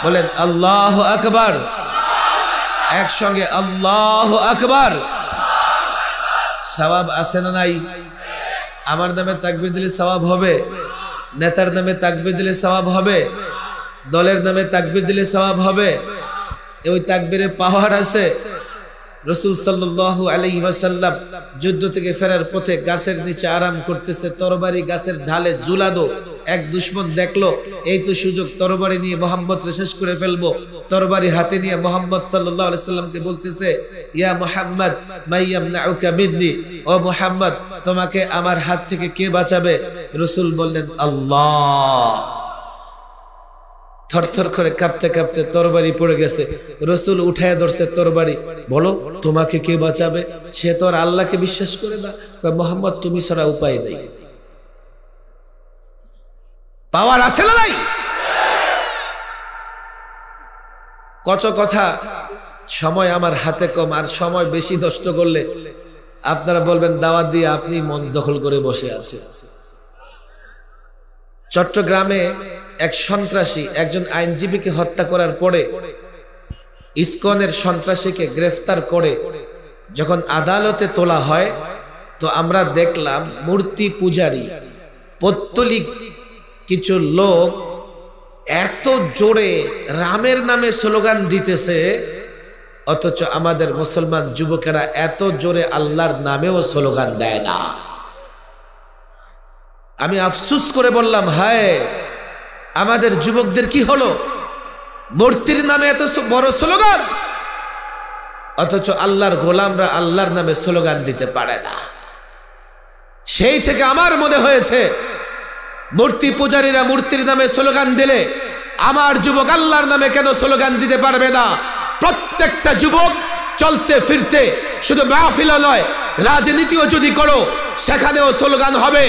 বলেন আল্লাহু আকবার, একসঙ্গে আল্লাহু আকবার। সওয়াব আছে না নাই? আমার নামে তাকবীর দিলে সওয়াব হবে, নেতার নামে তাকবীর দিলে সওয়াব হবে, দলের নামে তাকবীর দিলে সওয়াব হবে। ওই তাকবীরে পাওয়ার আছে। রাসূল সাল্লাল্লাহু আলাইহি ওয়াসাল্লাম যুদ্ধ থেকে ফেরার পথে গাছের নিচে আরাম করতেছে, তরবারি গাছের ঢালে ঝুলানো। এক দুশমন দেখলো এই তো সুযোগ, তরবারি নিয়ে মুহাম্মদকে শেষ করে ফেলবো। তরবারি হাতে নিয়ে মুহাম্মদ সাল্লাল্লাহু আলাইহি সাল্লামকে বলতেছে, ইয়া মুহাম্মদ মাইয়ামনাউকা মিন্নি, ও মুহাম্মদ তোমাকে আমার হাত থেকে কে বাঁচাবে? রাসূল বললেন আল্লাহ। থরথর করে কাঁপতে কাঁপতে তরবারি পড়ে গেছে। রাসূল উঠায় ধরছে তরবারি, বলো তোমাকে কে বাঁচাবে? সে তো আর আল্লাহকে বিশ্বাস করে না। মুহাম্মদ তুমি ছাড়া উপায় নেই। পাওয়ার আছে না নাই? কত কথা। সময় আমার হাতে কম, আর সময় বেশি নষ্ট করলে আপনারা বলবেন দাওয়াত দিয়ে আপনি মঞ্চ দখল করে বসে আছেন। চট্টগ্রামে এক সন্ত্রাসী একজন আইনজীবীকে হত্যা করার পরে ইসকনের সন্ত্রাসীকে গ্রেফতার করে যখন আদালতে তোলা হয়, তো আমরা দেখলাম মূর্তি পূজারী পৌত্তলিক কিছু লোক এত জোরে রামের নামে স্লোগান দিতেছে, অথচ আমাদের মুসলমান যুবকেরা এত জোরে আল্লাহর নামেও স্লোগান দেয় না। আমি আফসোস করে বললাম, হায় আমাদের যুবকদের কি হলো? মূর্তির নামে এত বড় স্লোগান, অথচ আল্লাহর গোলামরা আল্লাহর নামে স্লোগান দিতে পারে না। সেই থেকে আমার মনে হয়েছে মূর্তি পূজারীরা মূর্তির নামে স্লোগান দিলে আমার যুবক আল্লাহর নামে কেন স্লোগান দিতে পারবে না? প্রত্যেকটা যুবক চলতে ফিরতে, শুধু মাহফিল নয়, রাজনীতিও যদি করো সেখানেও স্লোগান হবে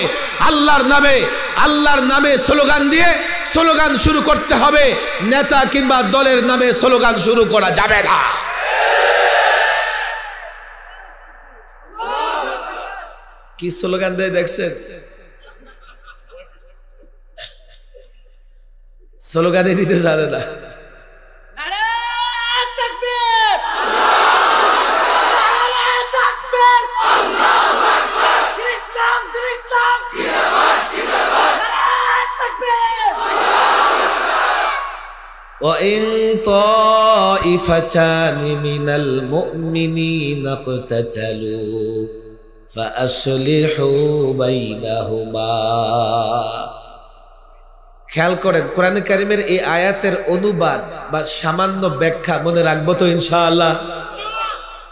আল্লাহর নামে। আল্লাহর নামে স্লোগান দিয়ে স্লোগান শুরু করতে হবে, নেতা কিংবা দলের নামে স্লোগান শুরু করা যাবে না। কি স্লোগান দেয় দেখছেন? স্লোগানই দিতে জানে না। وَإِن طَائِفَتَانِ مِنَ الْمُؤْمِنِينَ اقْتَتَلُوا فَأَصْلِحُوا بَيْنَهُمَا। খেয়াল করেন কোরআন কারীমের এই আয়াতের অনুবাদ বা সামান্য ব্যাখ্যা মনে রাখবো তো ইনশাআল্লাহ।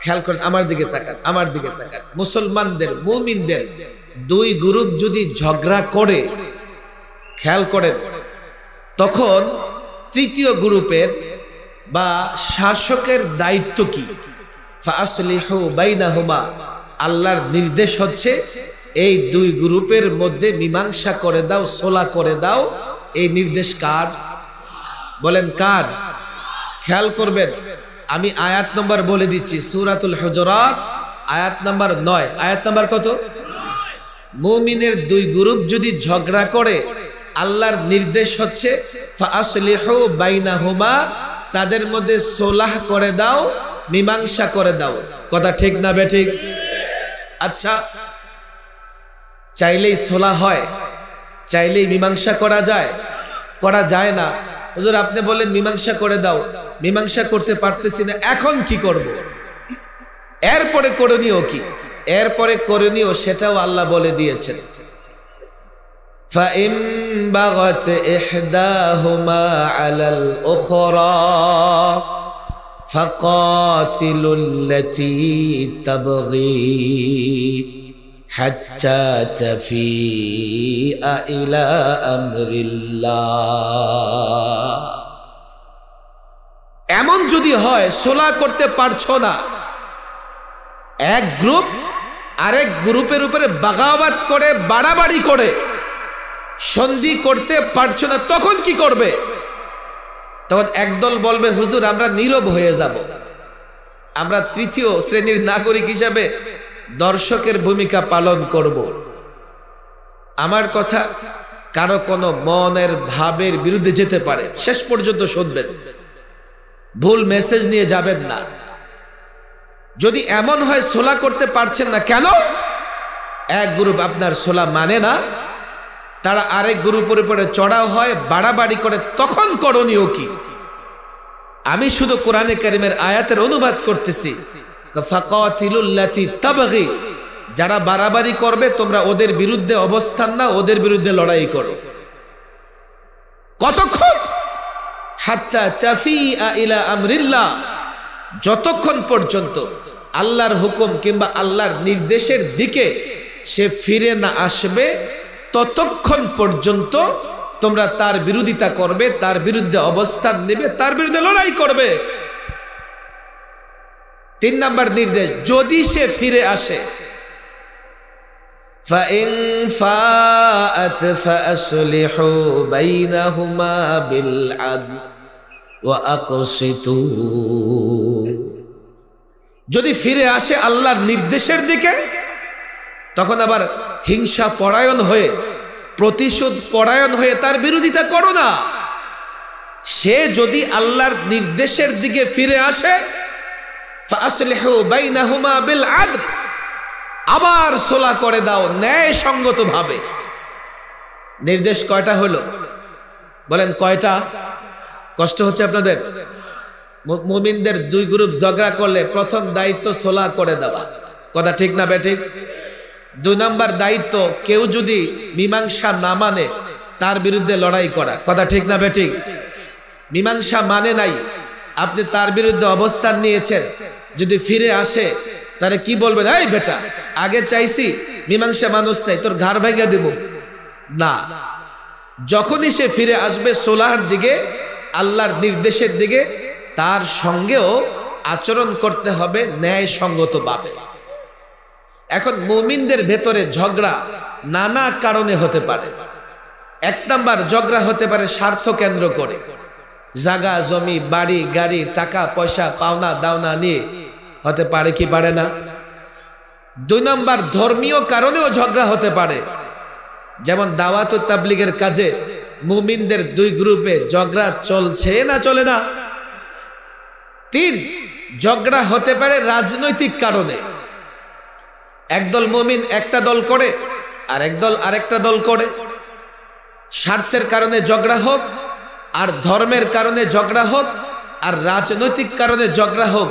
খেয়াল করেন, আমার দিকে তাকান, আমার দিকে তাকান। মুসলমানদের, মুমিনদের দুই গ্রুপ যদি ঝগড়া করে, খেয়াল করেন, তখন তৃতীয় গ্রুপের বা শাসকের দায়িত্ব কি? ফাসলিহু বাইনাহুমা, আল্লাহর নির্দেশ হচ্ছে এই দুই গ্রুপের মধ্যে মীমাংসা করে দাও, সোলা করে দাও। এই নির্দেশ কার? বলেন কার? খেয়াল করবেন, আমি আয়াত নম্বর বলে দিচ্ছি, সূরাতুল হুজুরাত আয়াত নাম্বার 9। আয়াত নাম্বার কত? মুমিনের দুই গ্রুপ যদি ঝগড়া করে, আল্লাহর নির্দেশ হচ্ছে ফাসলিহু বাইনাহুমা, তাদের মধ্যে সোলাহ করে দাও, মীমাংসা করে দাও। কথা ঠিক না বেঠিক? আচ্ছা, চাইলেই সোলাহ হয়, চাইলেই মীমাংসা করা যায়? করা যায় না। হুজুর আপনি বলেন মীমাংসা করে দাও, মীমাংসা করতে পারতেছি না, এখন কি করব? এরপরে করণীয় কি? এরপরে করণীয় সেটাও আল্লাহ বলে দিয়েছেন। فَإِن بَغَتْ إِحْدَاهُمَا عَلَى الْأُخْرَى فَقَاتِلُوا الَّتِي تَبْغِي حَتَّى تَفِيءَ إِلَى أَمْرِ اللَّهِ। এমন যদি হয় সোলা করতে পারছো না, এক গ্রুপ আরেক গ্রুপের উপরে বাগাওয়াত করে, বাড়াবাড়ি করে সন্ধি করতে পারছো না, তখন কি করবে? তখন একদল বলবে হুজুর আমরা নীরব হয়ে যাব, আমরা তৃতীয় শ্রেণীর নাগরিক হিসাবে দর্শকের ভূমিকা পালন করব। আমার কথা, কারো কোনো মনের ভাবের বিরুদ্ধে যেতে পারে, শেষ পর্যন্ত শুনবেন, ভুল মেসেজ নিয়ে যাবেন না। যদি এমন হয় সোলা করতে পারছেন না, কেন? এক গ্রুপ আপনার সোলা মানে না, তারা আরেক গ্রুপের উপরে চড়াও হয়, বাড়াবাড়ি করে, তখন করণীয় কি? আমি শুধু কোরআনে কারিমের আয়াতের অনুবাদ করতেছি। ফাকাতিলুল্লাতি তাবগি, যারা বাড়াবাড়ি করবে তোমরা ওদের বিরুদ্ধে অবস্থান না, ওদের বিরুদ্ধে লড়াই করো। কতক্ষণ? হাত্তা তাফিআ ইলা আমরিল্লাহ, যতক্ষণ পর্যন্ত আল্লাহর হুকুম কিংবা আল্লাহর নির্দেশের দিকে সে ফিরে না আসবে, ততক্ষণ পর্যন্ত তোমরা তার বিরোধিতা করবে, তার বিরুদ্ধে অবস্থান নেবে, তার বিরুদ্ধে লড়াই করবে। 3 নাম্বার নির্দেশ, যদি সে ফিরে আসে, ফাইন ফাআত ফাসলিহু বাইনাহুমা বিল আদল ওয়া আকসিতু, যদি ফিরে আসে আল্লাহর নির্দেশের দিকে, তখন আবার হিংসা পরায়ণ হয়ে, প্রতিশোধ পরায়ণ হয়ে তার বিরোধিতা করো না। সে যদি আল্লাহর নির্দেশের দিকে ফিরে আসে, ফাসলিহু বাইনাহুমা বিল আদল, আবার সোলা করে দাও ন্যায় সঙ্গত ভাবে। নির্দেশ কয়টা হলো বলেন? কয়টা? কষ্ট হচ্ছে আপনাদের? মুমিনদের 2 গ্রুপ ঝগড়া করলে প্রথম দায়িত্ব সোলা করে দেওয়া, কথা ঠিক না বেঠিক? 2 নাম্বার দায়িত্ব, কেউ যদি মীমাংসা না মানে তার বিরুদ্ধে লড়াই করা, কথা ঠিক না বেঠিক? মীমাংসা মানে নাই, আপনি তার বিরুদ্ধে অবস্থান নিয়েছেন, যদি ফিরে আসে তারে কি বলবেন? এই বেটা, আগে চাইছি, মীমাংসা মানুষ নাই, তোর ঘাড় ভাঙিয়ে দেব না। যখনই সে ফিরে আসবে সোলার দিকে, আল্লাহর নির্দেশের দিকে, তার সঙ্গেও আচরণ করতে হবে ন্যায় সঙ্গত ভাবে। এখন মুমিনদের ভেতরে ঝগড়া নানা কারণে হতে পারে। 1 নাম্বার, ঝগড়া হতে পারে স্বার্থ কেন্দ্র করে, জায়গা জমি, বাড়ি গাড়ি, টাকা পয়সা, পাওনা দাওনা নিয়ে হতে পারে, কি পারে না? 2 নাম্বার, ধর্মীয় কারণেও ঝগড়া হতে পারে, যেমন দাওয়াত ও তাবলীগের কাজে মুমিনদের 2 গ্রুপে ঝগড়া চলছে না চলে না? 3, ঝগড়া হতে পারে রাজনৈতিক কারণে, একদল মুমিন একটা দল করে, আর একদল আরেকটা দল করে, স্বার্থের কারণে ঝগড়া হোক, আর ধর্মের কারণে ঝগড়া হোক, আর রাজনৈতিক কারণে ঝগড়া হোক,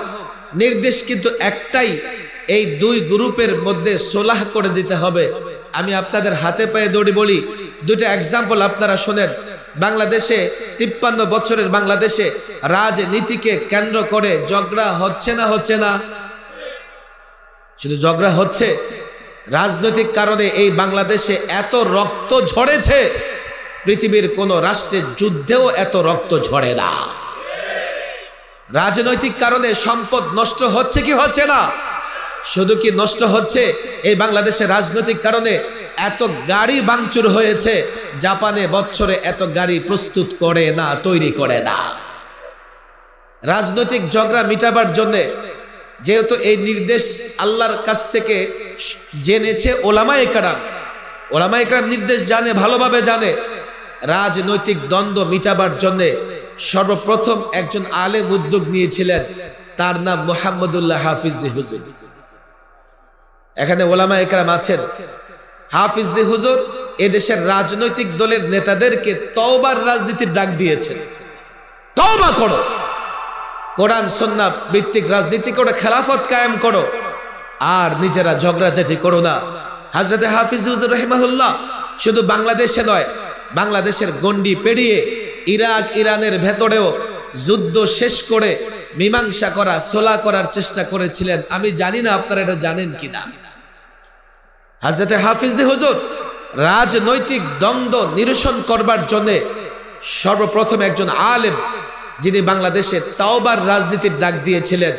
নির্দেশ কিন্তু একটাই, এই 2 গ্রুপের মধ্যে সোলাহ করে দিতে হবে। আমি আপনাদের হাতে পায়ে দড়ি বলি, 2টা এক্সাম্পল আপনারা শোনেন। বাংলাদেশে 53 বছরের বাংলাদেশে রাজনীতিকে কেন্দ্র করে ঝগড়া হচ্ছে না হচ্ছে না? শুধু ঝগড়া হচ্ছে, রাজনৈতিক কারণে এই বাংলাদেশে এত রক্ত ঝরেছে, পৃথিবীর কোন রাষ্ট্রের যুদ্ধেও এত রক্ত ঝরে না। রাজনৈতিক কারণে সম্পদ নষ্ট হচ্ছে কি হচ্ছে না? শুধু কি নষ্ট হচ্ছে, এই বাংলাদেশের রাজনৈতিক কারণে এত গাড়ি ভাঙচুর হয়েছে, জাপানে বছরে এত গাড়ি প্রস্তুত করে না, তৈরি করে না। রাজনৈতিক ঝগড়া মিটাবার জন্য, যেহেতু এই নির্দেশ আল্লাহর কাছ থেকে জেনেছে ওলামায়ে কেরাম, ওলামায়ে কেরাম নির্দেশ জানে, ভালোভাবে জানে, রাজনৈতিক দ্বন্দ্ব মিটাবার জন্য সর্বপ্রথম একজন আলেম উদ্যোগ নিয়েছিলেন, তার নাম মুহাম্মদুল্লাহ হাফিজি হুজুর। এখানে ওলামায়ে কেরাম আছেন। হাফিজি হুজুর এদেশের রাজনৈতিক দলের নেতাদেরকে তওবার রাজনীতির ডাক দিয়েছেন। তওবা করো, কোরআন সুন্নাহ ভিত্তিক রাজনীতি করে খেলাফত কায়েম করো, আর নিজেরা ঝগড়াঝাটি করো না। হযরত হাফিজ হুজুর রাহিমাহুল্লাহ শুধু বাংলাদেশে নয়, বাংলাদেশের গণ্ডি পেরিয়ে ইরাক ইরানের ভেতরেও যুদ্ধ শেষ করে মীমাংসা করা, সোলা করার চেষ্টা করেছিলেন। আমি জানি না আপনারা এটা জানেন কিনা। হযরত হাফিজ হুজুর রাজনৈতিক দ্বন্দ্ব নিরসন করবার জন্য সর্বপ্রথম একজন আলেম, যিনি বাংলাদেশে তাওবার রাজনীতির ডাক দিয়েছিলেন।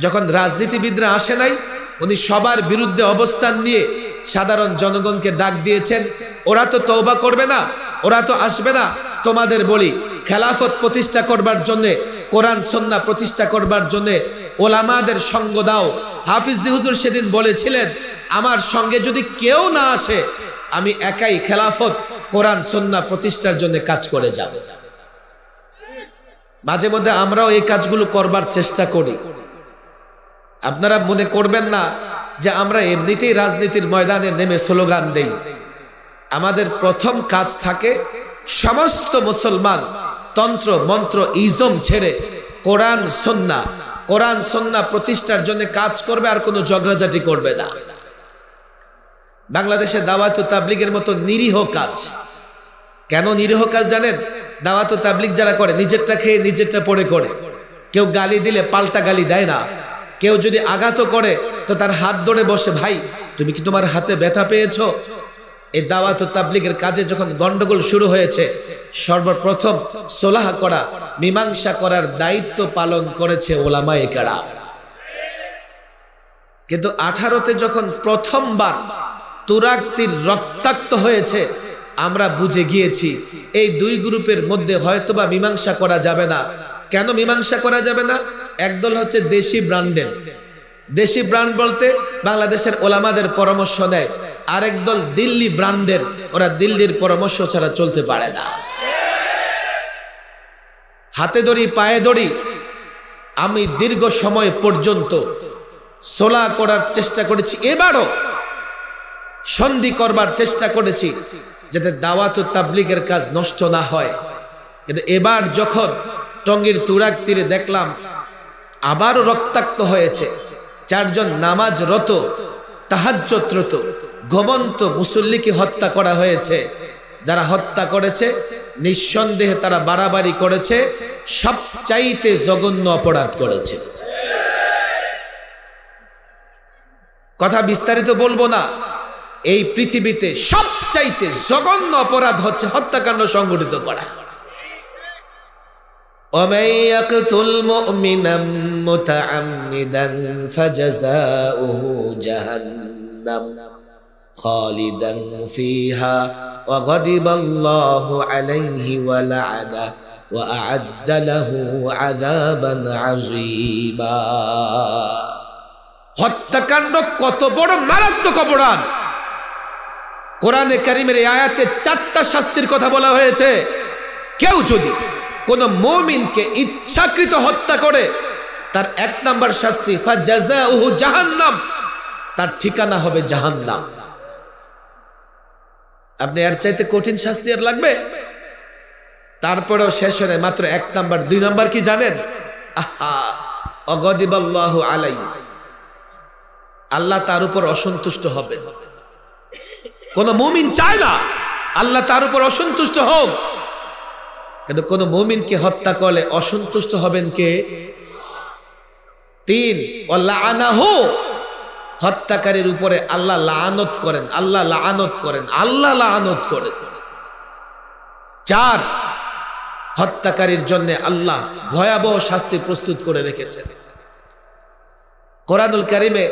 যখন রাজনীতিবিদরা আসে নাই, উনি সবার বিরুদ্ধে অবস্থান নিয়ে সাধারণ জনগণকে ডাক দিয়েছেন, ওরা তো তওবা করবে না, ওরা তো আসবে না, তোমাদের বলি, খেলাফত প্রতিষ্ঠা করবার জন্য, কোরআন সুন্নাহ প্রতিষ্ঠা করবার জন্য ওলামাদের সঙ্গ দাও। হাফিজ হুজুর সেদিন বলেছিলেন, আমার সঙ্গে যদি কেউ না আসে, আমি একাই খেলাফত কোরআন সুন্নাহ প্রতিষ্ঠার জন্য কাজ করে যাব। মাঝে মধ্যে আমরাও এই কাজগুলো করবার চেষ্টা করি। আপনারা মনে করবেন না যে আমরা এমনিতেই রাজনীতির ময়দানে নেমে স্লোগান দেই। আমাদের প্রথম কাজ থাকে সমস্ত মুসলমান তন্ত্র মন্ত্র ইজম ছেড়ে কোরআন সুন্নাহ প্রতিষ্ঠার জন্য কাজ করবে, আর কোনো ঝগড়াঝাটি করবে না। বাংলাদেশে দাওয়াত ও তাবলীগের মতো নিরীহ কাজ, কেন নিরীহ কাজ জানেন? দাওয়াত ও তাবলীগ যারা করে নিজেরটা খেয়ে নিজেরটা পড়ে করে। কেউ গালি দিলে পাল্টা গালি দেয় না। কেউ যদি আঘাত করে তো তার হাত ধরে বসে, ভাই তুমি কি তোমার হাতে ব্যথা পেয়েছো? এই দাওয়াত ও তাবলীগের কাজে যখন গন্ডগোল শুরু হয়েছে, সর্বপ্রথম সুলহ করা, মীমাংসা করার দায়িত্ব পালন করেছে উলামায়ে কেরাম। কিন্তু 18তে যখন প্রথমবার তুরাগ তীর রক্তাক্ত হয়েছে, আমরা বুঝে গিয়েছি এই দুই গ্রুপের মধ্যে হয়তোবা মীমাংসা করা যাবে না। কেন মীমাংসা করা যাবে না? একদল হচ্ছে দেশি ব্র্যান্ডের, দেশি ব্র্যান্ড বলতে বাংলাদেশের ওলামাদের পরামর্শ নেয়, আরেক দল দিল্লি ব্র্যান্ডের, ওরা দিল্লির পরামর্শ ছাড়া চলতে পারে না। হাতে দড়ি পায়ে দড়ি আমি দীর্ঘ সময় পর্যন্ত সোলা করার চেষ্টা করেছি, এবারও সন্ধি করবার চেষ্টা করেছি যাতে দাওয়াত ও তাবলীগের কাজ নষ্ট না হয়। কিন্তু এবার যখন টঙ্গীর তুরাগ তীরে দেখলাম আবারও রক্তাক্ত হয়েছে, 4 জন নামাজরত তাহাজ্জুদরত ঘুমন্ত মুসল্লিকে হত্যা করা হয়েছে। যারা হত্যা করেছে নিঃসন্দেহে তারা বাড়াবাড়ি করেছে, সবচাইতে জঘন্য অপরাধ করেছে। কথা বিস্তারিত বলবো না। এই পৃথিবীতে সবচাইতে জঘন্য অপরাধ হচ্ছে হত্যাকাণ্ড সংগঠিত করা। ومن يقتل مؤمنا متعمدا فجزاؤه جهنم خالدا فيها وغضب الله عليه ولعنه وأعد له عذابا عظيما। হত্যাকাণ্ড কত বড় মারাত্মক অপরাধ! কোরআনে কারীমের এই আয়াতে 4টা শাস্তির কথা বলা হয়েছে। কেউ যদি কোন মুমিনকে ইচ্ছাকৃত হত্যা করে, তার 1 নাম্বার শাস্তি ফাজাযাউহু জাহান্নাম, তার ঠিকানা হবে জাহান্নাম। আপনি এর চাইতে কঠিন শাস্তি আর লাগবে? তারপরেও শেষ হয় মাত্র 1 নাম্বার। 2 নাম্বার কি জানেন? অগদিবাল্লাহু আলাইহি, আল্লাহ তার উপর অসন্তুষ্ট হবেন। কোন মুমিন চায় না আল্লাহ তার উপর অসন্তুষ্ট হোক, কিন্তু কোন মুমিনকে হত্যা করলে অসন্তুষ্ট হবেন কে? 3 ওয়ালাআনাহু, হত্যাকারীর উপরে আল্লাহ লাআনত করেন, আল্লাহ লাআনত করেন, আল্লাহ লাআনত করেন। 4 হত্যাকারীর জন্য আল্লাহ ভয়াবহ শাস্তি প্রস্তুত করে রেখেছেন। কোরআনুল কারীমে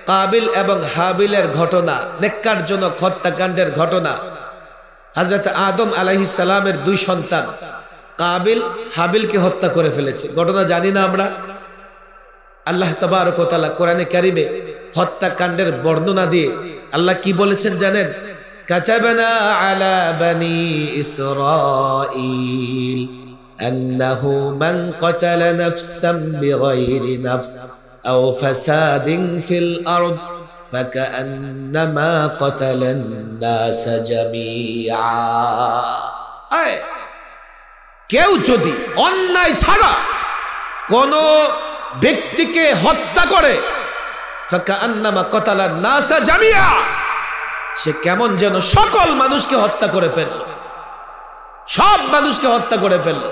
কাবিল এবং হাবিলের ঘটনা, নেক্কারজনক হত্যাকাণ্ডের ঘটনা। হযরত আদম আলাইহিস সালামের 2 সন্তান কাবিল হাবিলকে হত্যা করে ফেলেছে, ঘটনা জানি না আমরা? আল্লাহ তাবারক ওয়া তাআলা কোরআনে কারীমে হত্যাকাণ্ডের বর্ণনা দিয়ে আল্লাহ কি বলেছেন জানেন? কাতাবনা আলা বনি ইসরাঈল আন্নাহু মান কাতালা নাফসান বিগাইরি নাফস আও ফাসাদিন ফিল আরদ ফাকান্নামা কাতালান নাস জামিআ। কেউ যদি অন্যায় ছাড়া কোন ব্যক্তিকে হত্যা করে, ফাকান্নামা কাতালান নাস জামিআ, সে কেমন যেন সকল মানুষকে হত্যা করে ফেলল, সব মানুষকে হত্যা করে ফেলল।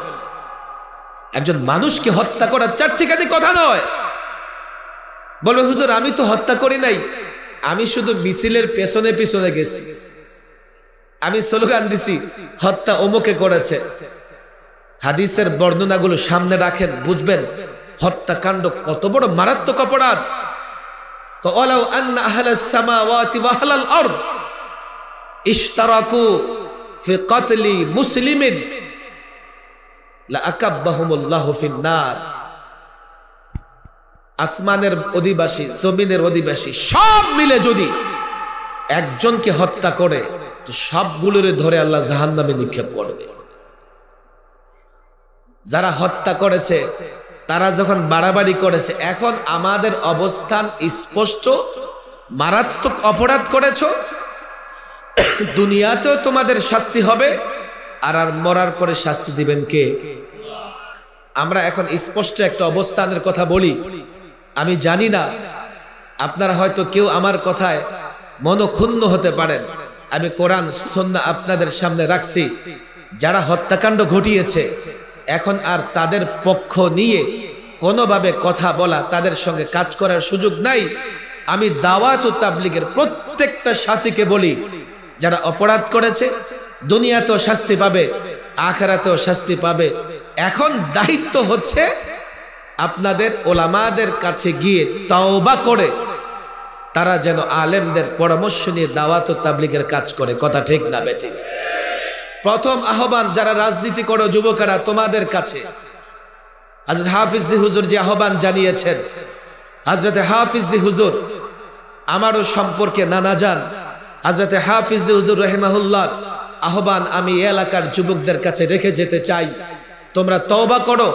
একজন মানুষকে হত্যা করার চারটিখানি কথা নয়। বলে হুজুর আমি তো হত্যা করি নাই, আমি শুধু মিছিলের পেছনে পিছনে গেছি, আমি স্লোগান দিছি হত্যা অমুকে করেছে। হাদিসের বর্ণনাগুলো সামনে রাখেন, বুঝবেন হত্যাকাণ্ড কত বড় মারাত্মক অপরাধ। ওয়ালাউ আন্না আহলাস সামাওয়াতি ওয়া আহলাল আরদ ইশতারাকু ফি কতলি মুসলিমিন লা আকাব্বাহুমুল্লাহু ফিন নার। আসমানের অধিবাসী, জমিনের অধিবাসী সব মিলে যদি একজনকে হত্যা করে, তো সবগুলোরে ধরে আল্লাহ জাহান্নামে নিক্ষেপ করবে। যারা হত্যা করেছে, তারা যখন বাড়াবাড়ি করেছে, এখন আমাদের অবস্থান স্পষ্ট, মারাত্মক অপরাধ করেছো, দুনিয়াতেও তোমাদের শাস্তি হবে, আর মরার পরে শাস্তি দিবেন কে? আমরা এখন স্পষ্ট একটা অবস্থানের কথা বলি। আমি জানি না, আপনারা হয়তো কেউ আমার কথায় মনক্ষুণ্ণ হতে পারেন। আমি কোরআন সুন্নাহ আপনাদের সামনে রাখছি। যারা হত্যাকাণ্ড ঘটিয়েছে, এখন আর তাদের পক্ষ নিয়ে কোনোভাবে কথা বলা, তাদের সঙ্গে কাজ করার সুযোগ নাই। আমি দাওয়াত ও তাবলীগের প্রত্যেকটা সাথীকে বলি, যারা অপরাধ করেছে দুনিয়াতেও শাস্তি পাবে, আখিরাতেও শাস্তি পাবে। এখন দায়িত্ব হচ্ছে আপনাদের ওলামাদের কাছে গিয়ে তওবা করে তারা যেন আলেমদের পরামর্শ নিয়ে দাওয়াত ও তাবলীগের কাজ করে। কথা ঠিক না বেঠিক? প্রথম আহ্বান, যারা রাজনীতি করো যুবকেরা, তোমাদের কাছে হযরত হাফিজ হুজুর যে আহ্বান জানিয়েছেন, হযরত হাফিজ হুজুর আমারও সম্পর্কে নানা যান, হযরত হাফিজ হুজুর রাহিমাহুল্লাহ আহ্বান আমি এলাকার যুবকদের কাছে রেখে যেতে চাই। তোমরা তওবা করো,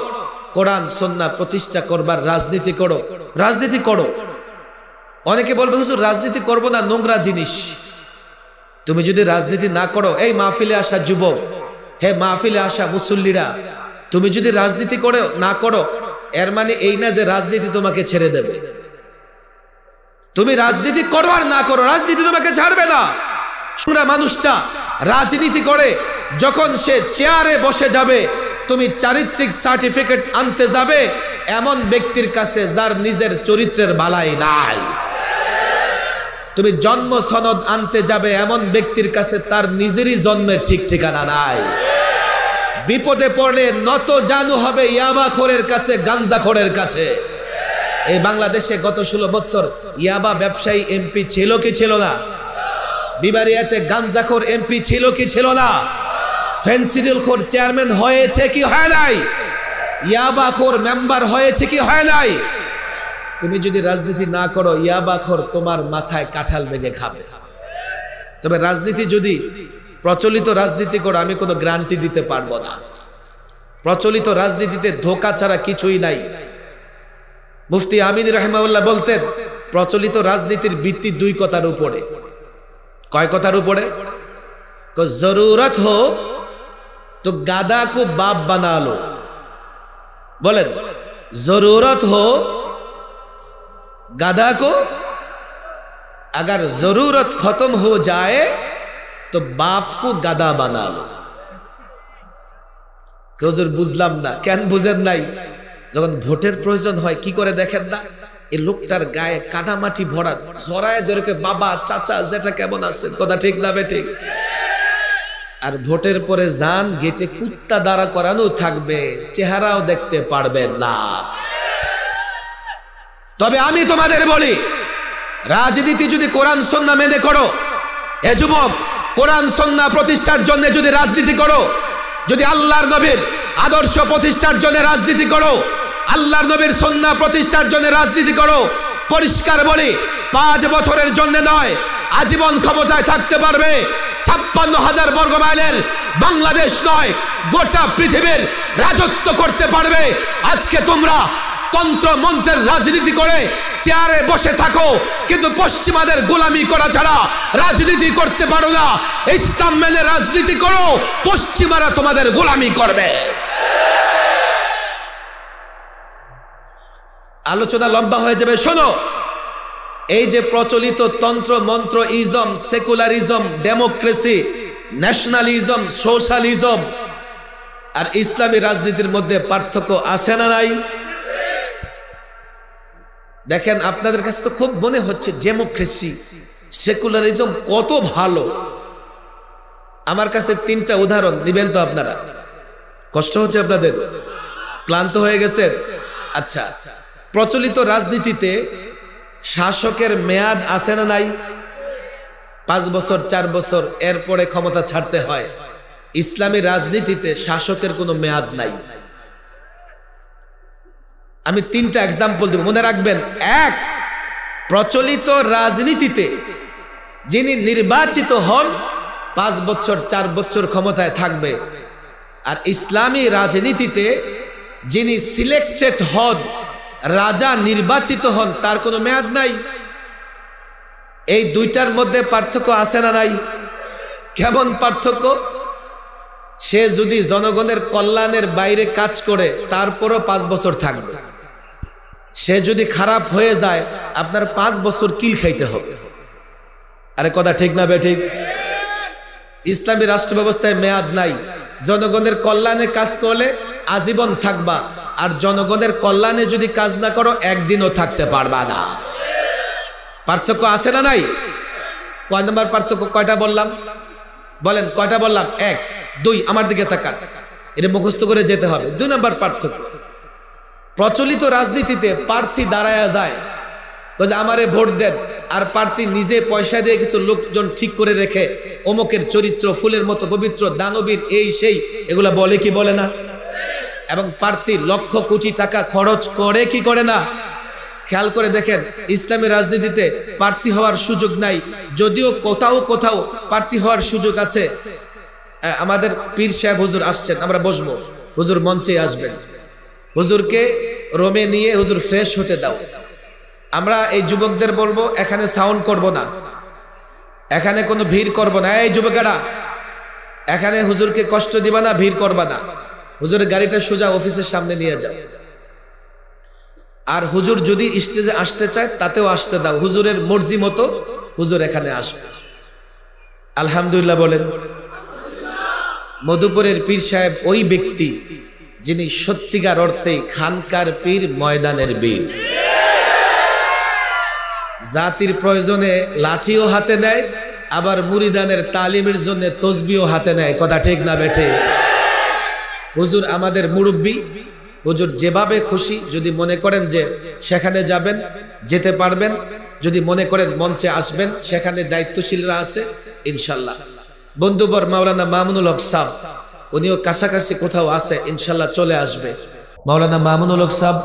কোরআন সুন্নাহ প্রতিষ্ঠা করবার রাজনীতি করো। রাজনীতি করো। অনেকে বলবে হুজুর রাজনীতি করব না, নোংরা জিনিস। তুমি যদি রাজনীতি না করো, এই মাহফিলে আসা যুবক, হে মাহফিলে আসা মুসল্লিরা, তুমি যদি রাজনীতি করে না করো, এর মানে এই না যে রাজনীতি তোমাকে ছেড়ে দেবে। তুমি রাজনীতি করো আর না করো, রাজনীতি তোমাকে ছাড়বে না। মানুষটা রাজনীতি করে যখন সে চেয়ারে বসে যাবে, তুমি চারিত্রিক সার্টিফিকেট আনতে যাবে এমন ব্যক্তির কাছে যার নিজের চরিত্রের বালাই নাই। তুমি জন্ম সনদ আনতে যাবে এমন ব্যক্তির কাছে তার নিজেরই জন্মের ঠিক ঠিকানা নাই। বিপদে পড়লে নত জানু হবে ইয়াবাখোরের কাছে, গাঞ্জাখোরের কাছে। এই বাংলাদেশে গত 16 বছর ইয়াবা ব্যবসায়ী এমপি ছিল কি ছিল না? বিবারিয়াতে গাঞ্জাখোর এমপি ছিল কি ছিল না? ফেন্সিডিলখোর চেয়ারম্যান হয়েছে কি হয় নাই? ইয়াবাখোর মেম্বার হয়েছে কি হয় নাই? তুমি যদি রাজনীতি না করো, ইয়াবাখোর তোমার মাথায় কাঁঠাল ভেঙে খাবে। তবে রাজনীতি যদি প্রচলিত রাজনীতি করো, আমি কোনো গ্যারান্টি দিতে পারবো না। প্রচলিত রাজনীতিতে ধোঁকা ছাড়া কিছুই নাই। মুফতি আমিন রাহিমাহুল্লাহ বলতেন, প্রচলিত রাজনীতির ভিত্তি 2 কথার উপরে। কয় কথার উপরে? জরুরত হো তো গাদা কো বাপ বানা লো। বলেন, जरूरत हो गधा को, अगर जरूरत खत्म हो जाए तो बाप को गधा बना लो। হুজুর বুঝলাম না। কেন বুঝেন নাই? যখন ভোটের প্রয়োজন হয় কি করে দেখেন না, এই লোকটার গায়ে কাদা মাটি ভরা, জড়ায় ধরে বাবা চাচা যেটা কেমন আছে, কথা ঠিক না বেঠিক? আর ভোটের পরে যান গেটে কুত্তা দাঁড়া করানো থাকবে, চেহারাও দেখতে পারবেন না। তবে আমি তোমাদের বলি, রাজনীতি যদি কোরআন সুন্নাহ মেনে করো, এ যুবক, কোরআন সুন্নাহ প্রতিষ্ঠার জন্য যদি রাজনীতি করো, যদি আল্লাহর নবীর আদর্শ প্রতিষ্ঠার জন্য রাজনীতি করো, আল্লাহর নবীর সুন্নাহ প্রতিষ্ঠার জন্য রাজনীতি করো, পরিষ্কার বলি 5 বছরের জন্য নয়, আজীবন ক্ষমতায় থাকতে পারবে। 56,000 বর্গ মাইলের বাংলাদেশ নয়, গোটা পৃথিবীর রাজত্ব করতে পারবে। আজকে তোমরা তন্ত্র মন্ত্রের রাজনীতি করে চেয়ারে বসে থাকো, কিন্তু পশ্চিমাদের গোলামি করা ছাড়া রাজনীতি করতে পারো না। ইসলাম মেনে রাজনীতি করো, পশ্চিমারা তোমাদের গোলামি করবে। আলোচনা লম্বা হয়ে যাবে। শোনো, এই যে প্রচলিত তন্ত্র মন্ত্র ism, secularism, democracy, nationalism, socialism আর ইসলামী রাজনীতির মধ্যে পার্থক্য আছে না নাই? দেখেন, আপনাদের কাছে তো খুব মনে হচ্ছে ডেমোক্রেসি, সেকুলারিজম কত ভালো। আমার কাছে 3টা উদাহরণ দিবেন তো আপনারা? কষ্ট হচ্ছে আপনাদের? ক্লান্ত হয়ে গেছে? আচ্ছা, প্রচলিত রাজনীতিতে শাসকের মেয়াদ আছে না নাই? 5 বছর 4 বছর, এরপরে ক্ষমতা ছাড়তে হয়। ইসলামী রাজনীতিতে শাসকের কোনো মেয়াদ নাই। আমি 3টা এক্সাম্পল দেব, মনে রাখবেন। 1, প্রচলিত রাজনীতিতে যিনি নির্বাচিত হন 5 বছর 4 বছর ক্ষমতায় থাকবে। আর ইসলামী রাজনীতিতে যিনি সিলেক্টেড হন, রাজা নির্বাচিত হন, তার কোনো মেয়াদ নাই। এই দুইটার মধ্যে পার্থক্য আছে না নাই? কেমন পার্থক্য? সে যদি জনগণের কল্যাণের বাইরে কাজ করে তারপরও 5 বছর থাকবে। সে যদি খারাপ হয়ে যায় আপনার 5 বছর কিল খাইতে হবে। আরে কথা ঠিক না বেঠিক? ইসলামী রাষ্ট্র ব্যবস্থায় মেয়াদ নাই। জনগণের কল্যাণে কাজ করলে আজীবন থাকবা, আর জনগণের কল্যাণে যদি কাজ না করো একদিনও থাকতে পারবা না। পার্থক্য আছে না নাই? কয় নম্বর পার্থক্য? কয়টা বললাম? বলেন কয়টা বললাম? 1 2 আমার দিকে তাকান, এটা মুখস্থ করে যেতে হবে। 2 নম্বর পার্থক্য, প্রচলিত রাজনীতিতে প্রার্থী দাঁড়ায়া যায় যে আমারে ভোট দেন, আর প্রার্থী নিজে পয়সা দিয়ে কিছু লোকজন ঠিক করে রেখে অমুকের চরিত্র ফুলের মতো পবিত্র, দানবীর, এই সেই, এগুলা বলে কি বলে না? এবং প্রার্থী লক্ষ কোটি টাকা খরচ করে কি করে না? খেয়াল করে দেখেন, ইসলামী রাজনীতিতে প্রার্থী হওয়ার সুযোগ নাই, যদিও কোথাও কোথাও প্রার্থী হওয়ার সুযোগ আছে। আমাদের পীর সাহেব হুজুর আসছেন, আমরা বসবো, হুজুর মঞ্চে আসবেন, হুজুরকে রোমে নিয়ে হুজুর ফ্রেশ হতে দাও। আমরা এই যুবকদের বলবো এখানে সাউন্ড করব না, এখানে কোনো ভিড় করব না। এই যুবকেরা, এখানে হুজুরকে কষ্ট দিবা না, ভিড় করবা না। হুজুরের গাড়িটা সোজা অফিসের সামনে নিয়ে যাও। আর হুজুর যদি স্টেজে আসতে চায় তাতেও আসতে দাও, হুজুরের মর্জি মতো হুজুর এখানে আসবে। আলহামদুলিল্লাহ বলেন। মধুপুরের পীর সাহেব ওই ব্যক্তি যিনি সত্যিকার অর্থে খানকার পীর, ময়দানের বীর। জাতির প্রয়োজনে লাঠিও হাতে নেয়, আবার মুরিদানের তালিমের জন্য তসবিও হাতে নেয়। কথা ঠিক না বেঠে? হুজুর আমাদের মুরব্বী, হুজুর যেভাবে খুশি যদি মনে করেন যে সেখানে যাবেন, যেতে পারবেন, যদি মনে করেন মঞ্চে আসবেন, সেখানে দায়িত্বশীলরা আছে ইনশাল্লাহ। বন্ধুবর মাওলানা মামুনুল হক সাহেব, উনিও কাছাকাছি কোথাও আছে, ইনশাল্লাহ চলে আসবে। মাওলানা মামুনুল হক সাহেব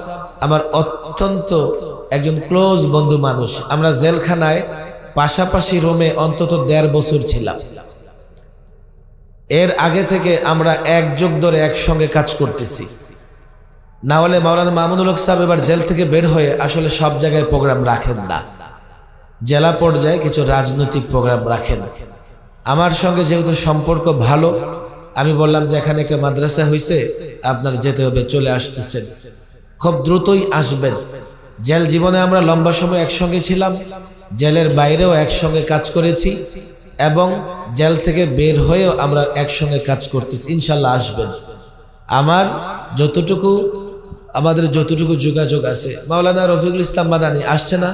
আমার অত্যন্ত একজন ক্লোজ বন্ধু মানুষ। আমরা জেলখানায় পাশাপাশি রুমে অন্তত 1.5 বছর ছিলাম। এর আগে থেকে আমরা এক যুগ ধরে একসঙ্গে কাজ করতেছি। না হলে মাওলানা মামুনুল হক সাহেব এবার জেল থেকে বের হয়ে আসলে সব জায়গায় প্রোগ্রাম রাখেন না, জেলা পর্যায়ে কিছু রাজনৈতিক প্রোগ্রাম রাখেন। আমার সঙ্গে যেহেতু সম্পর্ক ভালো, আমি বললাম যে এখানে একটা মাদ্রাসা হয়েছে, আপনার যেতে হবে, চলে আসতেছেন, খুব দ্রুতই আসবেন। জেল জীবনে আমরা লম্বা সময় একসঙ্গে ছিলাম, জেলের বাইরেও একসঙ্গে কাজ করেছি, এবং জেল থেকে বের হয়েও আমরা একসঙ্গে কাজ করতেছি। ইনশাল্লাহ আসবেন। আমাদের যতটুকু যোগাযোগ আছে, মাওলানা রফিকুল ইসলাম মাদানী আসছে না?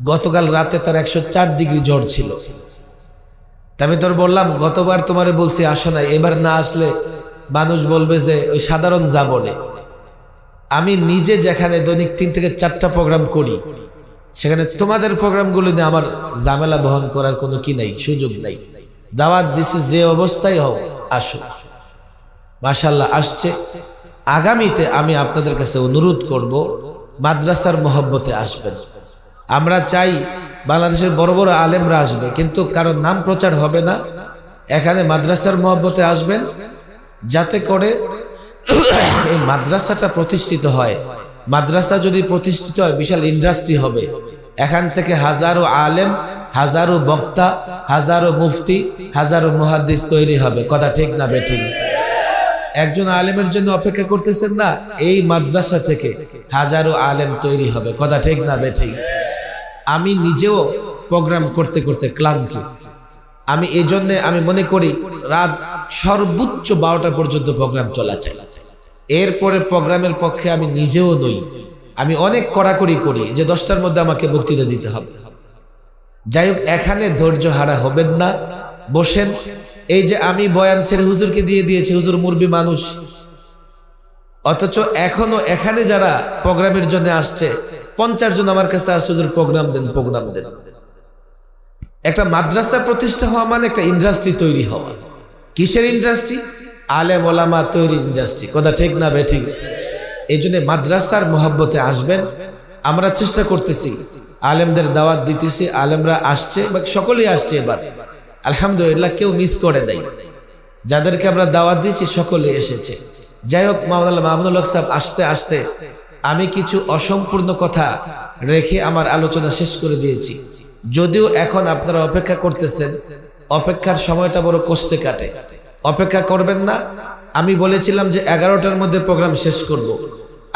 গতকাল রাতে তার 104 ডিগ্রি জ্বর ছিল। আমি তোর বললাম গতবার তোমারে বলছি আসো না, এবার না আসলে মানুষ বলবে যে ওই সাধারণ যাবনে। আমি নিজে যেখানে দৈনিক 3 থেকে 4টা প্রোগ্রাম করি, সেখানে তোমাদের প্রোগ্রামগুলো নিয়ে আমার ঝামেলা বহন করার কোনো কি নাই, সুযোগ নাই। দাওয়াত দিছি, যে অবস্থায় হোক আসো। মাশাআল্লাহ আসছে। আগামীতে আমি আপনাদের কাছে অনুরোধ করব, মাদ্রাসার মহব্বতে আসবেন। আমরা চাই বাংলাদেশের বড় বড় আলেমরা আসবে, কিন্তু কারণ নাম প্রচার হবে না। এখানে মাদ্রাসার মহব্বতে আসবেন, যাতে করে এই মাদ্রাসাটা প্রতিষ্ঠিত হয়। মাদ্রাসা যদি প্রতিষ্ঠিত হয়, বিশাল ইন্ডাস্ট্রি হবে। এখান থেকে হাজারো আলেম, হাজারো বক্তা, হাজারো মুফতি, হাজারো মুহাদ্দিস তৈরি হবে। কথা ঠিক না বেঠিক? একজন আলেমের জন্য অপেক্ষা করতেছেন না, এই মাদ্রাসা থেকে হাজারো আলেম তৈরি হবে। কথা ঠিক না বেঠিক? আমি নিজেও প্রোগ্রাম করতে করতে ক্লান্ত। আমি এই জন্যে আমি মনে করি রাত সর্বোচ্চ 12টা পর্যন্ত প্রোগ্রাম চলা চাই। এরপরে প্রোগ্রামের পক্ষে আমি নিজেও নই। আমি অনেক কড়াকড়ি করি যে 10টার মধ্যে আমাকে বক্তৃতা দিতে হবে। যাই হোক, এখানে ধৈর্য হারা হবেন না, বসেন। এই যে আমি বয়ান ছেড়ে হুজুরকে দিয়ে দিয়েছি, হুজুর মুরবি মানুষ, অথচ এখনো এখানে যারা প্রোগ্রামের জন্য আসছে 50 জন আমার কাছে আসছে, হুজুর প্রোগ্রাম দেন, প্রোগ্রাম দেন। একটা মাদ্রাসা প্রতিষ্ঠা হওয়া মানে একটা ইন্ডাস্ট্রি তৈরি হওয়া। কিসের ইন্ডাস্ট্রি? আলেম ওলামা তৈরির ইন্ডাস্ট্রি। কথা ঠিক না বেঠিক? এই জন্য মাদ্রাসার মহব্বতে আসবেন। আমরা চেষ্টা করতেছি, আলেমদের দাওয়াত দিতেছি, আলেমরা আসছে, সকলেই আসছে। এবার আলহামদুলিল্লাহ কেউ মিস করে দেয়, যাদেরকে আমরা দাওয়াত দিয়েছি সকলে এসেছে। যাই হোক, মাওলানা মামুনুল হক সাহেব আসতে আসতে আমি কিছু অসম্পূর্ণ কথা রেখে আমার আলোচনা শেষ করে দিয়েছি। যদিও এখন আপনারা অপেক্ষা করতেছেন, অপেক্ষার সময়টা বড় কষ্টে কাটে, অপেক্ষা করবেন না। আমি বলেছিলাম যে 11টার মধ্যে প্রোগ্রাম শেষ করব।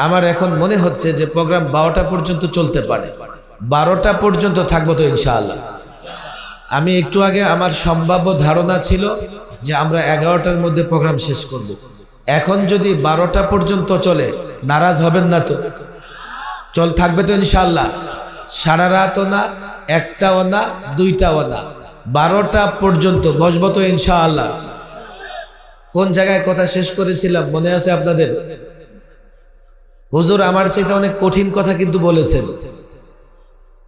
আমার এখন মনে হচ্ছে যে প্রোগ্রাম 12টা পর্যন্ত চলতে পারে, 12টা পর্যন্ত থাকবো তো ইনশাআল্লাহ। আমি একটু আগে আমার সম্ভাব্য ধারণা ছিল যে আমরা 11টার মধ্যে প্রোগ্রাম শেষ করব। এখন যদি 12টা পর্যন্ত চলে, নারাজ হবেন না তো? থাকবে তো ইনশাআল্লাহ। সারা রাতও না, একটাও না, দুইটাও না, 12টা পর্যন্ত বসবো তো ইনশাআল্লাহ। কোন জায়গায় কথা শেষ করেছিলাম মনে আছে আপনাদের? হুজুর আমার চাইতে অনেক কঠিন কথা কিন্তু বলেছেন।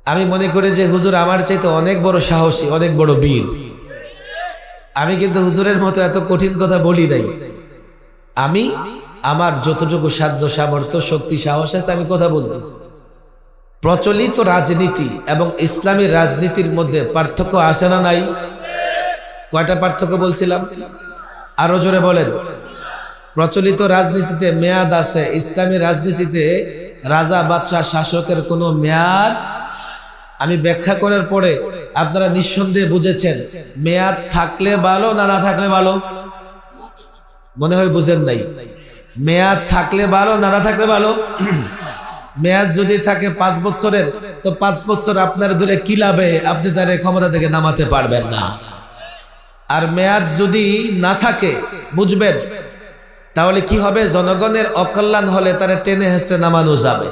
আমি মনে করি যে হুজুর আমার চাইতে অনেক বড় সাহসী, অনেক বড় বীর। আমি কিন্তু হুজুরের মতো এত কঠিন কথা বলি নাই। আমি আমার যতটুকু সাধ্য সামর্থ্য শক্তি সাহস আছে আমি কথা বলতেছি। প্রচলিত রাজনীতি এবং ইসলামী রাজনীতির মধ্যে পার্থক্য আছে না নাই? কয়টা পার্থক্য বলছিলাম? আরো জোরে বলেন। প্রচলিত রাজনীতিতে মেয়াদ আছে, ইসলামী রাজনীতিতে রাজা বাদশাহ শাসকের কোনো মেয়াদ। আমি ব্যাখ্যা করার পরে আপনারা নিঃসন্দেহে বুঝেছেন মেয়াদ থাকলে ভালো না না থাকলে ভালো। মনে হয় বুঝেন নাই। মেয়াদ থাকলে ভালো না না থাকলে ভালো। মেয়াদ যদি থাকে 5 বছরের, তো 5 বছর আপনার ধরে কি লাভে? আপনি তার ক্ষমতা থেকে নামাতে পারবেন না। আর মেয়াদ যদি না থাকে, বুঝবেন তাহলে কি হবে? জনগণের অকল্যাণ হলে তারা টেনে হেসড়ে নামানো যাবে।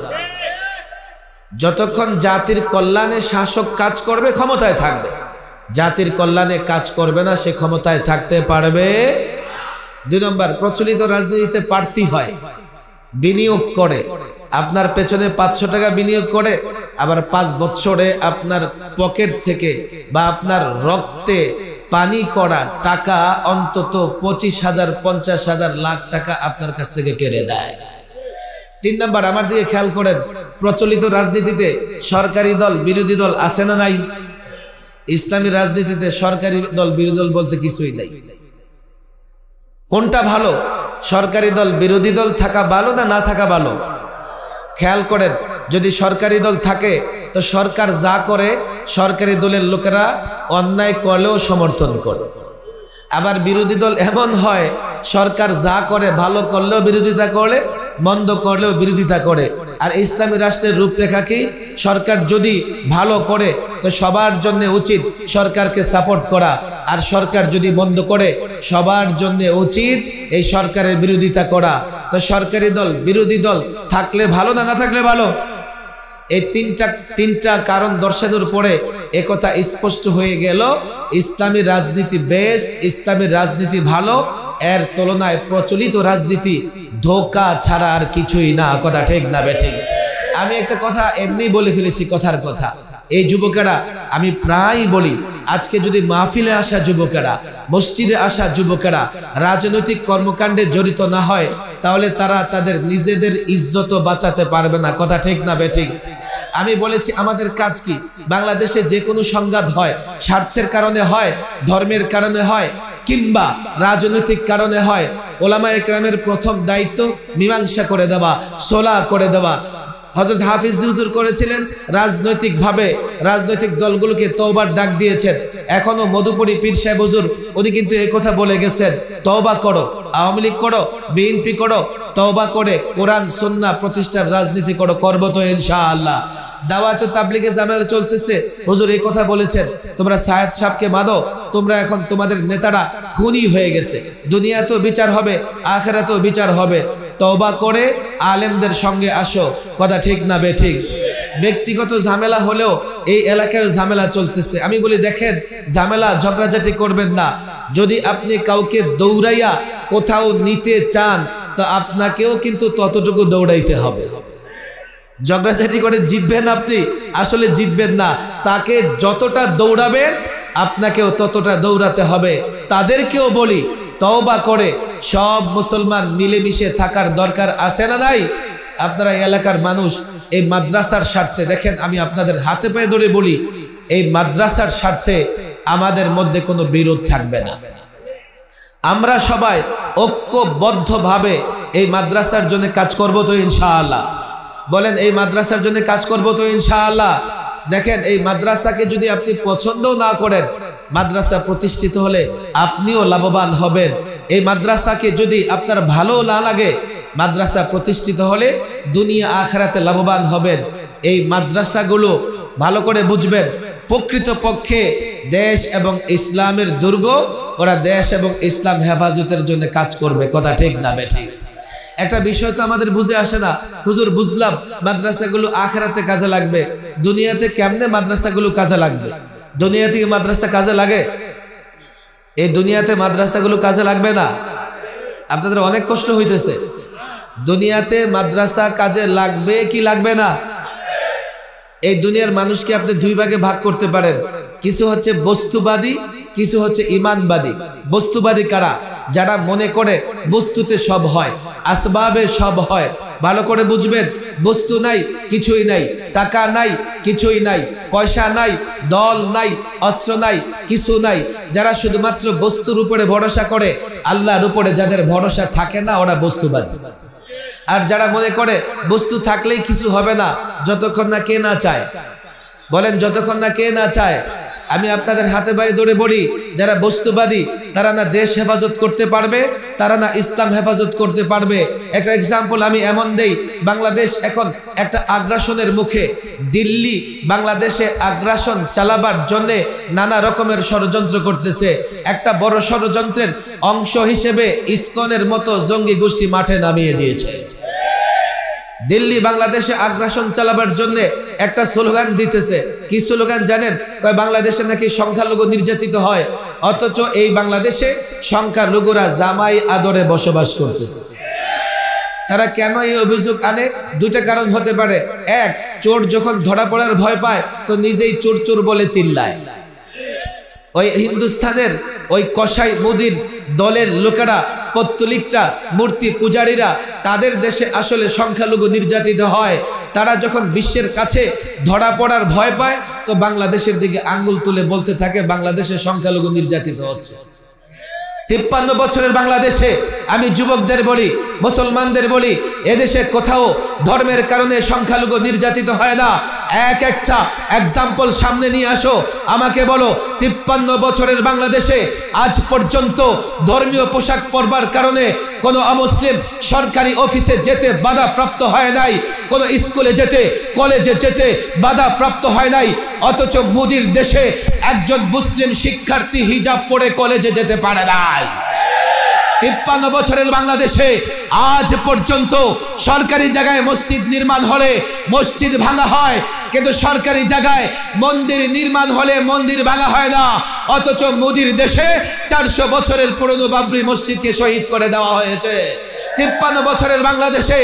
যতক্ষণ জাতির কল্যাণে শাসক কাজ করবে ক্ষমতায় থাকবে, জাতির কল্যাণে কাজ করবে না সে ক্ষমতায় থাকতে পারবে। 2 নম্বর, প্রচলিত রাজনীতিতে প্রার্থী হয়, বিনিয়োগ করে, আপনার পেছনে 500 টাকা বিনিয়োগ করে, আবার 5 বছরে আপনার পকেট থেকে বা আপনার রক্তে পানি করা টাকা অন্তত 25,000, 50,000, লাখ টাকা আপনার কাছ থেকে কেড়ে দেয়। 3 নম্বর, আমার দিকে খেয়াল করেন, প্রচলিত রাজনীতিতে সরকারি দল বিরোধী দল আছে না নাই? ইসলামী রাজনীতিতে সরকারি দল বিরোধী দল বলতে কিছুই নাই। কোনটা ভালো? সরকারি দল বিরোধী দল থাকা ভালো না না থাকা ভালো? খেয়াল করেন, যদি সরকারি দল থাকে তো সরকার যা করে সরকারি দলের লোকেরা অন্যায় করলেও সমর্থন করে। আবার বিরোধী দল এমন হয়, সরকার যা করে ভালো করলেও বিরোধিতা করে, মন্দ করলেও বিরোধিতা করে। আর ইসলামী রাষ্ট্রের রূপরেখা কি? সরকার যদি ভালো করে তো সবার জন্য উচিত সরকারকে সাপোর্ট করা, আর সরকার যদি মন্দ করে সবার জন্য উচিত এই সরকারের বিরোধিতা করা। তো সরকারি দল বিরোধী দল থাকলে ভালো না না থাকলে ভালো? এই তিনটা কারণ দর্শানোর পরে একথা স্পষ্ট হয়ে গেল, ইসলামী রাজনীতি বেস্ট, ইসলামী রাজনীতি ভালো। এর তুলনায় প্রচলিত রাজনীতি ধোঁকা ছাড়া আর কিছুই না। কথা ঠিক না বেঠিক? আমি একটা কথা এমনি বলে ফেলেছি, কথার কথা। এই যুবকেরা, আমি প্রায় বলি, আজকে যদি মাহফিলে আসা যুবকেরা, মসজিদে আসা যুবকেরা রাজনৈতিক কর্মকাণ্ডে জড়িত না হয়, তাহলে তারা তাদের নিজেদের ইজ্জত বাঁচাতে পারবে না। কথা ঠিক না বেঠিক? আমি বলেছি আমাদের কাজ কি? বাংলাদেশে যে কোনো সংঘাত হয়, স্বার্থের কারণে হয়, ধর্মের কারণে হয়, কিংবা রাজনৈতিক কারণে হয়, ওলামায়ে কেরামের প্রথম দায়িত্ব মীমাংসা করে দেওয়া, সোলাহ করে দেওয়া। হযরত হাফিজ হুজুর করেছিলেন, রাজনৈতিকভাবে রাজনৈতিক দলগুলোকে তওবার ডাক দিয়েছেন। এখনো মধুপুরী পীর সাহেব হুজুর উনি কিন্তু এই কথা বলে গেছেন, তওবা করো, আওয়ামী লীগ করো, বিএনপি করো, তওবা করে কোরআন সুন্নাহ প্রতিষ্ঠার রাজনীতি করো, করবো তো ইনশাআল্লাহ। দাওয়াত ও তাবলীগে ঝামেলা চলতেছে, হুজুর এই কথা বলেছেন, তোমরা সায়েদ সাহেবকে মানো, তোমরা এখন তোমাদের নেতারা খুনি হয়ে গেছে, দুনিয়াতেও বিচার হবে, আখিরাতেও বিচার হবে, তওবা করে আলেমদের সঙ্গে আসো। কথা ঠিক না বেঠিক? ব্যক্তিগত ঝামেলা হলেও এই এলাকায় ঝামেলা চলতেছে। আমি বলি, দেখেন, ঝামেলা ঝগড়াঝাটি করবেন না। যদি আপনি কাউকে দৌড়াইয়া কোথাও নিতে চান, তো আপনাকেও কিন্তু ততটুকু দৌড়াইতে হবে। ঝগড়াঝাটি করে জিতবেন আপনি? আসলে জিতবেন না। তাকে যতটা দৌড়াবেন আপনাকেও ততটা দৌড়াতে হবে। তাদেরকেও বলি, তওবা করে সব মুসলমান মিলেমিশে থাকার দরকার আছে না নাই? আপনারা এলাকার মানুষ, এই মাদ্রাসার স্বার্থে, দেখেন আমি আপনাদের হাতে পায়ে ধরে বলি, এই মাদ্রাসার স্বার্থে আমাদের মধ্যে কোনো বিরোধ থাকবে না। আমরা সবাই ঐক্যবদ্ধভাবে এই মাদ্রাসার জন্য কাজ করব তো ইনশাআল্লাহ। বলেন এই মাদ্রাসার জন্য কাজ করব তো ইনশাআল্লাহ। দেখেন এই মাদ্রাসাকে যদি আপনি পছন্দ না করেন, মাদ্রাসা প্রতিষ্ঠিত হলে আপনিও লাভবান হবেন। এই মাদ্রাসাকে যদি আপনার ভালো না লাগে, মাদ্রাসা প্রতিষ্ঠিত হলে দুনিয়া আখিরাতে লাভবান হবেন। এই মাদ্রাসাগুলো ভালো করে বুঝবেন, প্রকৃতপক্ষে দেশ এবং ইসলামের দুর্গ, ওরা দেশ এবং ইসলাম হেফাজতের জন্য কাজ করবে। কথা ঠিক না বেঠিক? একটা বিষয় তো আমাদের বুঝে আসে না, হুজুর বুঝলাম মাদ্রাসাগুলো আখিরাতে কাজে লাগবে, দুনিয়াতে কেমনে মাদ্রাসাগুলো কাজে লাগবে? দুনিয়াতে কি মাদ্রাসা কাজে লাগে? এই দুনিয়াতে মাদ্রাসাগুলো কাজে লাগবে না। আপনাদের অনেক কষ্ট হইতেছে। দুনিয়াতে মাদ্রাসা কাজে লাগবে কি লাগবে না? এই দুনিয়ার মানুষকে আপনি দুই ভাগে ভাগ করতে পারেন, কিছু হচ্ছে বস্তুবাদী, কিছু হচ্ছে ঈমানবাদী। বস্তুবাদী কারা? যারা মনে করে বস্তুতে সব হয়, আসবাবে সব হয়। ভালো করে বুঝবেন, বস্তু নাই কিছুই নাই, টাকা নাই কিছুই নাই, পয়সা নাই, দল নাই, অস্ত্র নাই, কিছু নাই। যারা শুধুমাত্র বস্তুর উপরে ভরসা করে, আল্লাহর উপরে যাদের ভরসা থাকে না, ওরা বস্তুবাদী। আর যারা মনে করে বস্তু থাকলেই কিছু হবে না, যতক্ষণ না কে না চায়। বলেন যতক্ষণ না কে না চায়। আমি আপনাদের হাতে পায়ে ধরে বলি, যারা বস্তুবাদী তারা না দেশ হেফাজত করতে পারবে, তারা না ইসলাম হেফাজত করতে পারবে। একটা এক্সাম্পল আমি এমন দেই, বাংলাদেশ এখন একটা আগ্রাসনের মুখে। দিল্লি বাংলাদেশে আগ্রাসন চালাবার জন্যে নানা রকমের ষড়যন্ত্র করতেছে। একটা বড় ষড়যন্ত্রের অংশ হিসেবে ইসকনের মতো জঙ্গি গোষ্ঠী মাঠে নামিয়ে দিয়েছে। দিল্লি বাংলাদেশে আগ্রাসন চালাবার জন্য একটা স্লোগান দিতেছে। কি স্লোগান জানেন? বাংলাদেশে নাকি সংখ্যালঘু নির্যাতিত হয়, অথচ এই বাংলাদেশে সংখ্যালঘুরা জামাই আদরে বসবাস করতেছে। তারা কেন এই অভিযোগ আনে? দুটা কারণ হতে পারে। এক, চোর যখন ধরা পড়ার ভয় পায় তো নিজেই চোর চোর বলে চিল্লায়। ওই হিন্দুস্তানের ওই কসাই মুদির দলের লোকেরা, পত্তলিকরা, মূর্তি পূজারীরা, তাদের দেশে আসলে সংখ্যালঘু নির্যাতিত হয়। তারা যখন বিশ্বের কাছে ধরা পড়ার ভয় পায় তো বাংলাদেশের দিকে আঙ্গুল তুলে বলতে থাকে বাংলাদেশে সংখ্যালঘু নির্যাতিত হচ্ছে। 53 বছরের বাংলাদেশে আমি যুবকদের বলি, মুসলমানদের বলি, এদেশে কোথাও ধর্মের কারণে সংখ্যালঘু নির্যাতিত হয় না। একটা এক্সাম্পল সামনে নিয়ে আসো, আমাকে বলো 53 বছরের বাংলাদেশে আজ পর্যন্ত ধর্মীয় পোশাক পরবার কারণে কোনো অমুসলিম সরকারি অফিসে যেতে বাধা প্রাপ্ত হয় নাই, কোনো স্কুলে যেতে, কলেজে যেতে বাধা প্রাপ্ত হয় নাই। অথচ মোদির দেশে একজন মুসলিম শিক্ষার্থী হিজাব পরে কলেজে যেতে পারে নাই। 53 বছরের বাংলাদেশে আজ পর্যন্ত সরকারি জায়গায় মসজিদ নির্মাণ হলে মসজিদ ভাঙা হয়, কিন্তু সরকারি জায়গায় মন্দির নির্মাণ হলে মন্দির ভাঙা হয় না। অথচ মোদির দেশে 400 বছরের পুরনো বাবরি মসজিদকে শহীদ করে দেওয়া হয়েছে। 53 বছরের বাংলাদেশে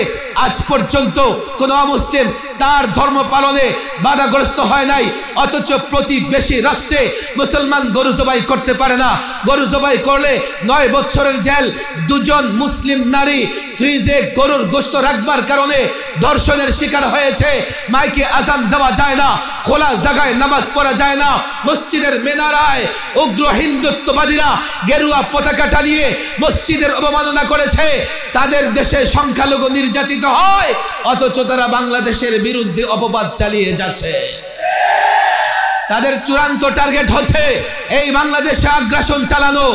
আজ পর্যন্ত কোনো অমুসলিম তার ধর্ম পালনে বাধাগ্রস্ত হয় নাই। অথচ প্রতিবেশী রাষ্ট্রে মুসলমান গরু জবাই করতে পারে না। গরু জবাই করলে 9 বছরের জেল। 2 জন মুসলিম নারী ফ্রিজে গরুর গোশত রাখবার কারণে ধর্ষণের শিকার হয়েছে। মাইকে আজান দেওয়া যায় না, খোলা জায়গায় নামাজ পড়া যায় না। মসজিদের মিনারায় উগ্র হিন্দুত্ববাদীরা গেরুয়া পতাকা টানিয়ে মসজিদের অবমাননা করেছে। তাদের দেশে সংখ্যালঘু নির্যাতিত হয়, অথচ তারা বাংলাদেশের বিরুদ্ধে অপবাদ চালিয়ে যাচ্ছে। তাদের চূড়ান্ত টার্গেট হচ্ছে এই বাংলাদেশে আগ্রাসন চালানো,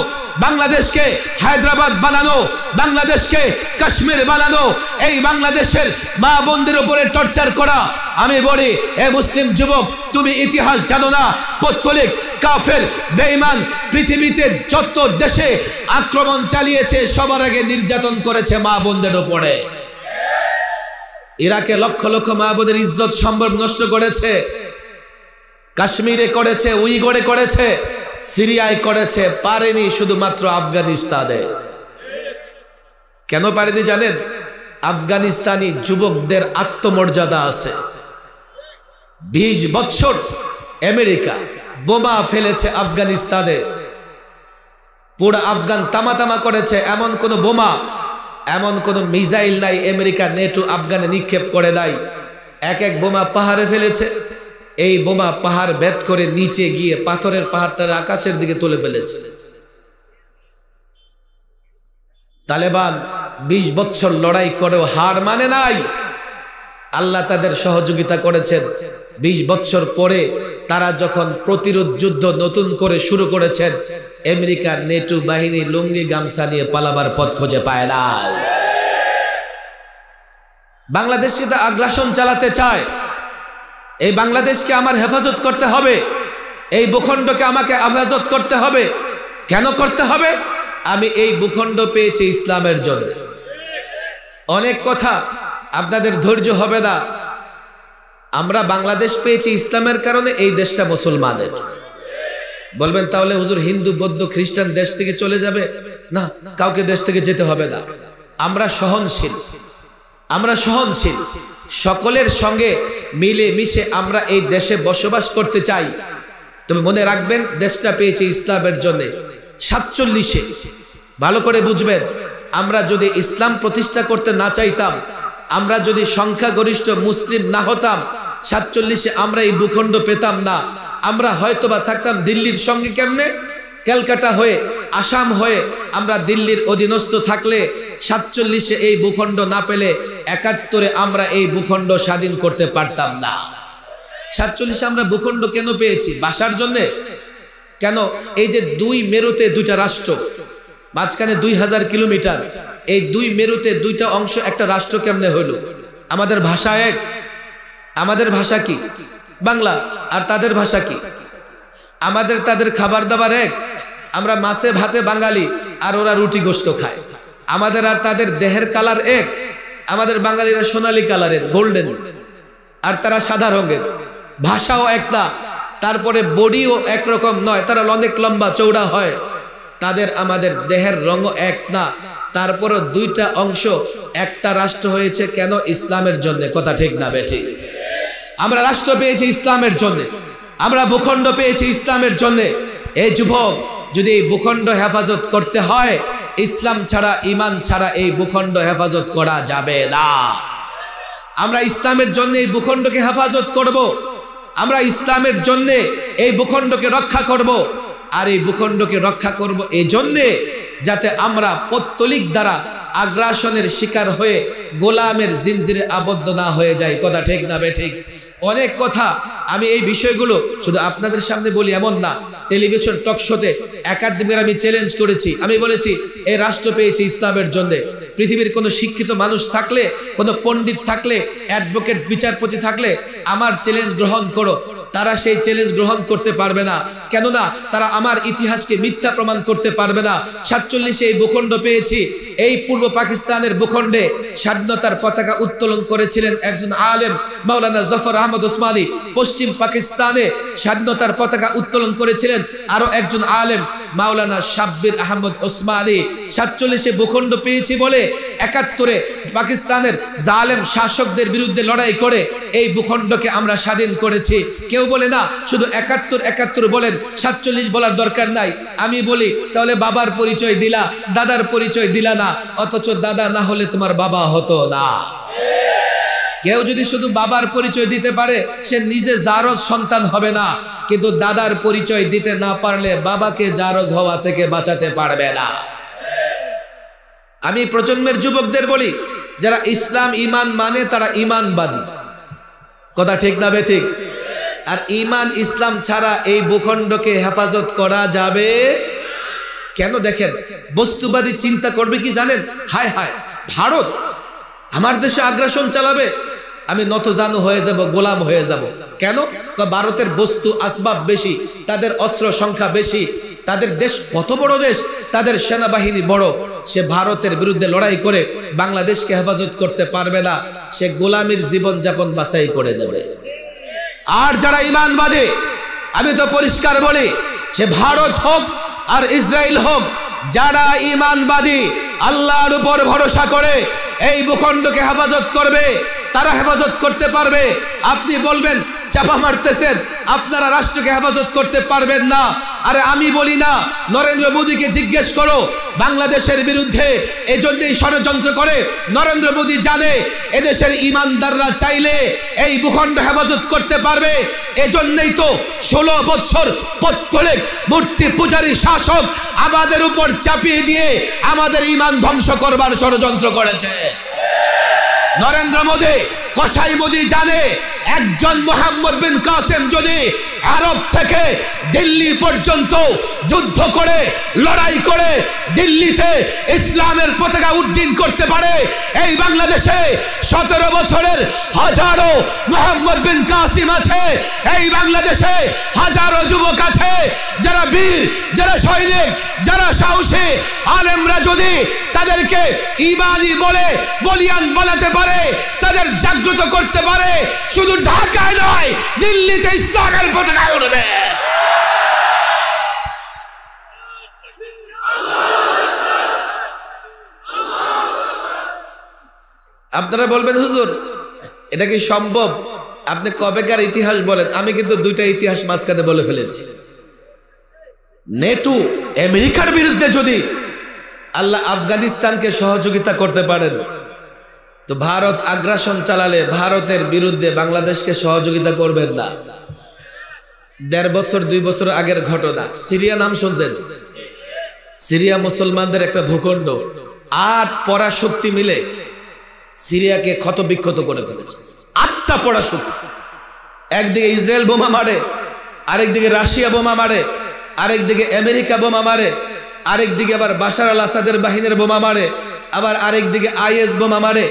বাংলাদেশকে হায়দ্রাবাদ বানানো, বাংলাদেশকে কাশ্মীর বানানো, এই বাংলাদেশের মা বোনদের উপরে টর্চার করা। আমি বলি, এ মুসলিম যুবক, তুমি ইতিহাস জানো না? পত্তলিক, কাফের, বেঈমান পৃথিবীতে যত দেশে আক্রমণ চালিয়েছে সবার আগে নির্যাতন করেছে মা বোনদের উপরে। ইরাকে লক্ষ লক্ষ মা বোনের ইজ্জত সম্ভব নষ্ট করেছে, কাশ্মীরে করেছে, উইগরে করেছে, সিরিয়ায় করেছে, পারেনি শুধুমাত্র আফগানিস্তানে। কেন পারেনি জানেন? আফগানিস্তানি যুবকদের আত্মমর্যাদা আছে। 20 বছর আমেরিকা বোমা ফেলেছে আফগানিস্তানে, পুরো আফগান তামাতামা করেছে। এমন কোন বোমা, এমন কোন মিসাইল নাই আমেরিকা নেটো আফগানে নিক্ষেপ করে নাই। এক এক বোমা পাহাড়ে ফেলেছে, এই বোমা পাহাড় ভেদ করে নিচে গিয়ে পাথরের পাহাড়টার আকাশের দিকে তুলে ফেলেছে। তালেবান 20 বছর লড়াই করেও হার মানে নাই। আল্লাহ তাদের সহযোগিতা করেছেন। 20 বছর পরে তারা যখন প্রতিরোধ যুদ্ধ নতুন করে শুরু করেছেন, আমেরিকার নেটো বাহিনী লুঙ্গি গামছা নিয়ে পালাবার পথ খুঁজে পায় না। বাংলাদেশে তো আগ্রাসন চালাতে চায়। এই বাংলাদেশকে আমার হেফাজত করতে হবে, এই ভূখণ্ডকে আমাকে হেফাজত করতে হবে। কেন করতে হবে? আমি এই ভূখণ্ড পেয়েছি ইসলামের জন্য। অনেক কথা আপনাদের ধৈর্য হবে না। আমরা বাংলাদেশ পেয়েছি ইসলামের কারণে, এই দেশটা মুসলমানের। বলবেন তাহলে হুজুর হিন্দু বৌদ্ধ খ্রিস্টান দেশ থেকে চলে যাবে? না, কাউকে দেশ থেকে যেতে হবে না। আমরা সহনশীল, আমরা সহনশীল, সকলের সঙ্গে মিলে মিশে আমরা এই দেশে বসবাস করতে চাই। তবে মনে রাখবেন, দেশটা পেয়েছি ইসলামের জন্য। 47-এ ভালো করে বুঝবেন, আমরা যদি ইসলাম প্রতিষ্ঠা করতে না চাইতাম, আমরা যদি সংখ্যাগরিষ্ঠ মুসলিম না হতাম, 47-এ আমরা এই ভূখণ্ড পেতাম না। আমরা হয়তোবা থাকতাম দিল্লির সঙ্গে। কেমনে? ক্যালকাটা হয়ে, আসাম হয়ে আমরা দিল্লির অধীনস্থ থাকলে 47-এ এই ভূখণ্ড না পেলে 71-এ আমরা এই ভূখণ্ড স্বাধীন করতে পারতাম না। 47-এ আমরা ভূখণ্ড কেন পেয়েছি? বাসার জন্য। কেন? এই যে 2 মেরুতে 2টা রাষ্ট্র, মাঝখানে 2000 কিলোমিটার, এই 2 মেরুতে 2টা অংশ একটা রাষ্ট্র কেমনে হইল? আমাদের ভাষা এক। আমাদের ভাষা কি? বাংলা। আর তাদের ভাষা কি? আমাদের তাদের খাবার দাবার এক। আমরা মাছে ভাতে বাঙালি, আর ওরা রুটি গোশত খায়। আমাদের আর তাদের দেহের কালার এক। আমাদের বাঙালিরা সোনালী কালারের, গোল্ডেন, আর তারা সাদা রঙের। ভাষাও একটা, তারপরে বডিও একরকম নয়, তারা অনেক লম্বা চৌড়া হয়। তাদের আমাদের দেহের রঙও এক না, তারপরও 2টা অংশ একটা রাষ্ট্র হয়েছে। কেন? ইসলামের জন্য। কথা ঠিক না বেঠিক? আমরা রাষ্ট্র পেয়েছি ইসলামের জন্য, আমরা ভূখণ্ড পেয়েছি ইসলামের জন্য। এই যুবক, যদি এই ভূখণ্ড হেফাজত করতে হয়, ইসলাম ছাড়া, ঈমান ছাড়া এই ভূখণ্ড হেফাজত করা যাবে না। আমরা ইসলামের জন্য এই ভূখণ্ডকে হেফাজত করব, আমরা ইসলামের জন্য এই ভূখণ্ডকে রক্ষা করব। আর এই ভূখণ্ডকে রক্ষা করব এই জন্যে, যাতে আমরা পৌত্তলিক দ্বারা আগ্রাসনের শিকার হয়ে গোলামের জিনজিরে আবদ্ধ না হয়ে যায়। কথা ঠিক না বেঠিক? অনেক কথা আমি এই বিষয়গুলো শুধু আপনাদের সামনে বলি এমন না, টেলিভিশন টক শোতে একাডেমির আমি চ্যালেঞ্জ করেছি। আমি বলেছি, এই রাষ্ট্র পেয়েছি ইসলামের জন্য। পৃথিবীর কোনো শিক্ষিত মানুষ থাকলে, কোনো পণ্ডিত থাকলে, অ্যাডভোকেট, বিচারপতি থাকলে আমার চ্যালেঞ্জ গ্রহণ করো। তারা সেই চ্যালেঞ্জ গ্রহণ করতে পারবে না। কেননা তারা আমার ইতিহাসকে মিথ্যা প্রমাণ করতে পারবে না। 47-এ এই ভূখণ্ড পেয়েছি। এই পূর্ব পাকিস্তানের ভূখণ্ডে স্বাধীনতার পতাকা উত্তোলন করেছিলেন একজন আলেম, মাওলানা জফর আহমদ ওসমানী। পশ্চিম পাকিস্তানে স্বাধীনতার পতাকা উত্তোলন করেছিলেন আরো একজন আলেম, মাওলানা শাব্বির আহমদ ওসমানী। 47-এ ভূখণ্ড পেয়েছি বলে 71-এ পাকিস্তানের জালেম শাসকদের বিরুদ্ধে লড়াই করে এই ভূখণ্ডকে আমরা স্বাধীন করেছি। কেউ বলে না শুধু 71 বলেন, 47 বলার দরকার নাই। আমি বলি, তাহলে বাবার পরিচয় দিলা, দাদার পরিচয় দিলা না, অথচ দাদা না হলে তোমার বাবা হতো না। কেউ যদি শুধু বাবার পরিচয় দিতে পারে, সে নিজে জারজ সন্তান হবে না, কিন্তু দাদার পরিচয় দিতে না পারলে বাবাকে জারজ হওয়া থেকে বাঁচাতে পারবে না। আমি প্রজন্মের যুবকদের বলি, যারা ইসলাম ঈমান মানে তারা ঈমানবাদী। কথা ঠিক না বেঠিক? আর ঈমান ইসলাম ছাড়া এই ভূখণ্ডকে হেফাজত করা যাবে কেন? দেখেন, বস্তুবাদী চিন্তা করবে কি জানেন? হায় হায়, ভারত আমার দেশে আগ্রাসন চালাবে, আমি নতজানু হয়ে যাব, গোলাম হয়ে যাব। কেন? ভারতের বস্তু আসবাব বেশি, তাদের অস্ত্র সংখ্যা বেশি, তাদের দেশ কত বড় দেশ, তাদের সেনাবাহিনী বড়। সে ভারতের বিরুদ্ধে লড়াই করে বাংলাদেশকে হেফাজত করতে পারবে না, সে গোলামীর জীবন যাপন বাছাই করে দেবে। আর যারা ঈমানবাদী, আমি তো পরিষ্কার বলি, সে ভারত হোক আর ইসরায়েল হোক, যারা ঈমানবাদী, আল্লাহর উপর ভরসা করে এই ভূখণ্ডকে হেফাজত করবে, তারা হেফাজত করতে পারবে। আপনি বলবেন চাপা মারতেছেন, আপনারা রাষ্ট্রকে হেফাজত করতে পারবেন না। আরে আমি বলি না, নরেন্দ্র মোদীকে জিজ্ঞেস করো বাংলাদেশের বিরুদ্ধে এজন্যই ষড়যন্ত্র করে। নরেন্দ্র মোদী জানে এদেশের ইমানদাররা চাইলে এই ভূখণ্ড হেফাজত করতে পারবে। এজন্যই তো 16 বছর পত্তলিক মূর্তি পূজারী শাসক আমাদের উপর চাপিয়ে দিয়ে আমাদের ইমান ধ্বংস করবার ষড়যন্ত্র করেছে। নরেন্দ্র মোদী, কসাই মোদী জানে একজন মোহাম্মদ বিন কাসেম যদি আরব থেকে দিল্লি পর্যন্ত যুদ্ধ করে লড়াই করে দিল্লিতে ইসলামের পতাকা উড্ডীন করতে পারে, এই বাংলাদেশে 17 বছরের হাজারো মোহাম্মদ বিন কাসিম আছে। এই বাংলাদেশে হাজারো যুবক আছে যারা বীর, যারা সৈনিক, যারা সাহসী আলেমরা যদি তাদেরকে ঈমানি বলে বলিয়ান বানাতে পারে, তাদের জাগ্রত করতে পারে, শুধু ঢাকায় নয় দিল্লিতে ইসলামের পতাকা উড়বে। আপনারা বলবেন হুজুর এটা কি সম্ভব? আপনি কবেকার ইতিহাস বলেন, আমি কিন্তু দুইটা ইতিহাস মাঝখানে বলে ফেলেছি। নেটো আমেরিকার বিরুদ্ধে যদি আল্লাহ আফগানিস্তানকে সহযোগিতা করতে পারেন, তো ভারত আগ্রাসন চালালে ভারতের বিরুদ্ধে বাংলাদেশকে সহযোগিতা করবেন না। 1.5 বছর 2 বছর আগের ঘটনা, সিরিয়া নাম শুনছেন? সিরিয়া মুসলমানদের একটা ভূখণ্ড। 8 পরাশক্তি মিলে সিরিয়াকে ক্ষত বিক্ষত করে ফেলেছে। 8টা পরাশক্তি, একদিকে ইসরায়েল বোমা মারে, আরেকদিকে রাশিয়া বোমা মারে, আরেকদিকে আমেরিকা বোমা মারে, আরেকদিকে আবার বাশার আল আসাদের বাহিনীর বোমা মারে, আবার আরেকদিকে আইএস বোমা মারে,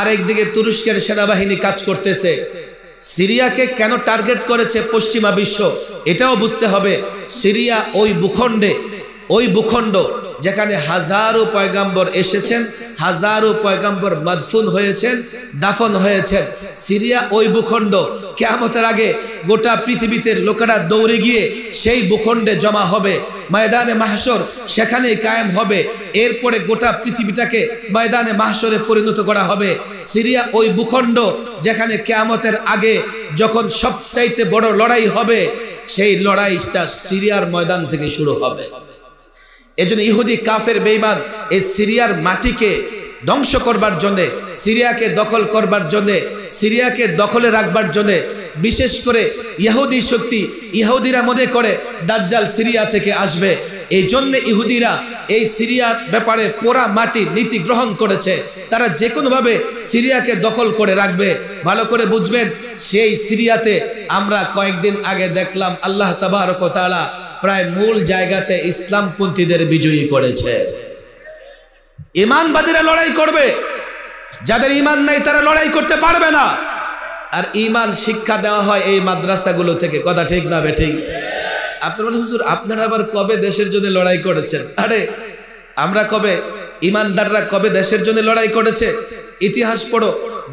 আরেকদিকে তুরস্কের সেনাবাহিনী কাজ করতেছে। সিরিয়াকে কেন টার্গেট করেছে পশ্চিমা বিশ্ব এটাও বুঝতে হবে। সিরিয়া ওই ভূখণ্ড যেখানে হাজারো পয়গাম্বর এসেছেন, হাজারো পয়গাম্বর মাদফুন হয়েছেন, দাফন হয়েছেন। সিরিয়া ওই ভূখণ্ড। কিয়ামতের আগে গোটা পৃথিবীতে লোকেরা দৌড়ে গিয়ে সেই ভূখণ্ডে জমা হবে, ময়দানে মাহশর সেখানেই কায়েম হবে। এরপরে গোটা পৃথিবীটাকে ময়দানে মাহশরে পরিণত করা হবে। সিরিয়া ওই ভূখণ্ড যেখানে কিয়ামতের আগে যখন সবচাইতে বড় লড়াই হবে, সেই লড়াইটা সিরিয়ার ময়দান থেকে শুরু হবে। এজন্য ইহুদি কাফের বেঈমান এই সিরিয়ার মাটিকে ধ্বংস করবার জন্য, সিরিয়াকে দখল করবার জন্য, সিরিয়াকে দখলে রাখবার জন্য, বিশেষ করে ইহুদি শক্তি, ইহুদিরা মনে করে দাজ্জাল সিরিয়া থেকে আসবে। এই জন্য ইহুদিরা এই সিরিয়ার ব্যাপারে পোড়া মাটি নীতি গ্রহণ করেছে। তারা যে কোনোভাবে সিরিয়াকে দখল করে রাখবে। ভালো করে বুঝবেন, সেই সিরিয়াতে আমরা কয়েকদিন আগে দেখলাম আল্লাহ তাবারক ওয়া তাআলা প্রায় মূল জায়গাতে ইসলামপন্থীদের বিজয়ী করেছে। ঈমানবাদীরা লড়াই করবে, যাদের ঈমান নাই তারা লড়াই করতে পারবে না। আর ঈমান শিক্ষা দেওয়া হয় এই মাদ্রাসাগুলো থেকে। কথা ঠিক না বেঠিক? আপনারা হুজুর আপনারা আবার কবে দেশের জন্য লড়াই করেছেন? আরে আমরা কবে, ঈমানদাররা কবে দেশের জন্য লড়াই করেছে? ইতিহাস পড়ো।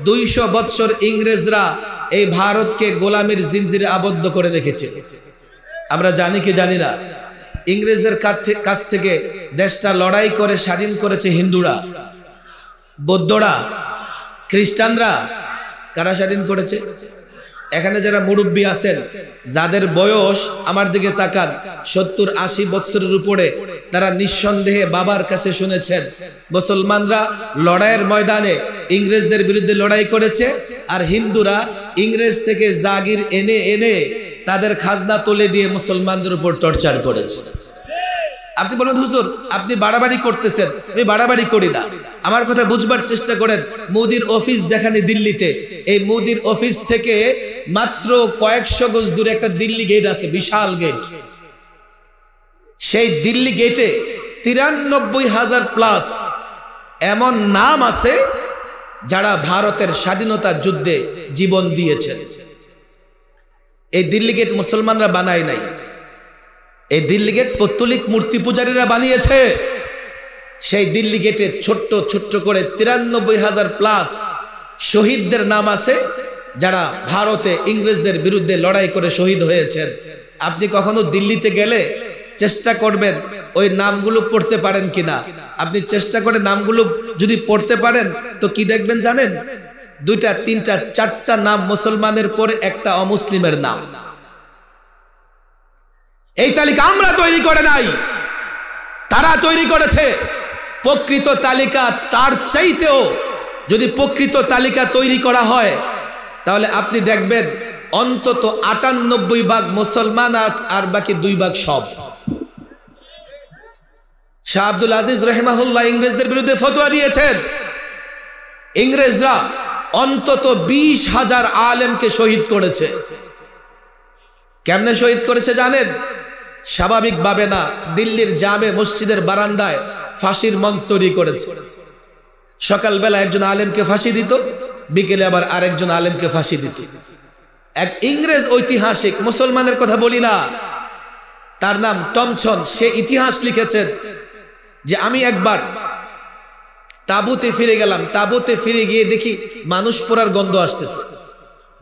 200 বছর ইংরেজরা এই ভারতকে গোলামীর জিনজিরে আবদ্ধ করে রেখেছে। আমরা জানি কি জানি না? ইংরেজদের কাছ থেকে দেশটা লড়াই করে স্বাধীন করেছে হিন্দুরা, বৌদ্ধরা, খ্রিস্টানরা। কারা স্বাধীন করেছে? এখানে যারা মুরব্বী আছেন, যাদের বয়স আমার দিকে তাকান 70-80 বছরের উপরে, তারা নিঃসন্দেহে বাবার কাছে শুনেছেন মুসলমানরা লড়াইয়ের ময়দানে ইংরেজদের বিরুদ্ধে লড়াই করেছে, আর হিন্দুরা ইংরেজ থেকে জাগির এনে এনে তাদের খাজনা তুলে দিয়ে মুসলমানদের উপর টর্চার করেছে। আপনি বলেন হুজুর আপনি বাড়াবাড়ি করতেছেন। আমি বাড়াবাড়ি করি না, আমার কথা বুঝবার চেষ্টা করেন। মোদির অফিস যেখানে দিল্লিতে, এই মোদির অফিস থেকে মাত্র কয়েকশো গজ দূরে একটা দিল্লি গেট আছে, বিশাল গেট। সেই দিল্লি গেটে 93,000 প্লাস এমন নাম আছে যারা ভারতের স্বাধীনতা যুদ্ধে জীবন দিয়েছেন। এই দিল্লি গেট মুসলমানরা বানায় নাই, এই দিল্লি গেট পৌত্তলিক মূর্তি পূজারীরা বানিয়েছে। সেই দিল্লি গেটে ছোট্ট ছোট্ট করে 93,000 প্লাস শহীদদের নাম আছে, যারা ভারতে ইংরেজদের বিরুদ্ধে লড়াই করে শহীদ হয়েছেন। আপনি কখনো দিল্লিতে গেলে চেষ্টা করবেন ওই নামগুলো পড়তে পারেন কিনা। আপনি চেষ্টা করে নামগুলো যদি পড়তে পারেন তো কি দেখবেন জানেন? দুইটা তিনটা চারটা নাম মুসলমানের পরে একটা অমুসলিমের নাম। এই তালিকা আমরা তৈরি করে নাই, তারা তৈরি করেছে। প্রকৃত তালিকা তার চাইতেও যদি প্রকৃত তালিকা তৈরি করা হয় তাহলে আপনি দেখবেন অন্তত ৯৮ মুসলমান আর বাকি 2 সব। শাহ আব্দুল আজিজ রহমাহুল্লাহ ইংরেজদের বিরুদ্ধে ফতোয়া দিয়েছেন। ইংরেজরা অন্তত 20,000 আলেমকে শহীদ করেছে। কেমনে শহীদ করেছে জানেন? স্বাভাবিকভাবে না, দিল্লির জামে মসজিদের বারান্দায় ফাঁসির মঞ্চ তৈরি করেছে। সকালবেলা একজন আলেমকে ফাঁসি দিত, বিকেলে আবার আরেকজন আলেমকে ফাঁসি দিত। এক ইংরেজ ঐতিহাসিক, মুসলমানের কথা বলি না, তার নাম টমসন, সে ইতিহাস লিখেছেন যে আমি একবার তাঁবুতে ফিরে গেলাম, তাঁবুতে ফিরে গিয়ে দেখি মানুষ পোড়ার গন্ধ আসতেছে,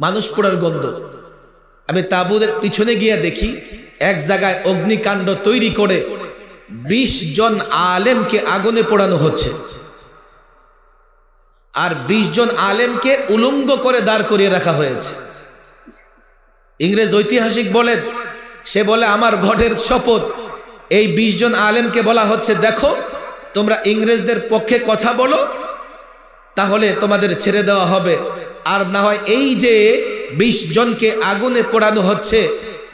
মানুষ পোড়ার গন্ধ। আমি তাঁবুদের পিছনে গিয়ে দেখি এক জায়গায় অগ্নিকাণ্ড তৈরি করে 20 জন আলেমকে আগুনে পোড়ানো হচ্ছে, আর 20 জন আলেমকে উলঙ্গ করে দাঁড় করিয়ে রাখা হয়েছে। ইংরেজ ঐতিহাসিক বলেন, সে বলে আমার ঘটের শপথ, এই 20 জন আলেমকে বলা হচ্ছে দেখো তোমরা ইংরেজদের পক্ষে কথা বলো, তাহলে তোমাদের ছেড়ে দেওয়া হবে, আর না হয় এই যে 20 জনকে আগুনে পোড়ানো হচ্ছে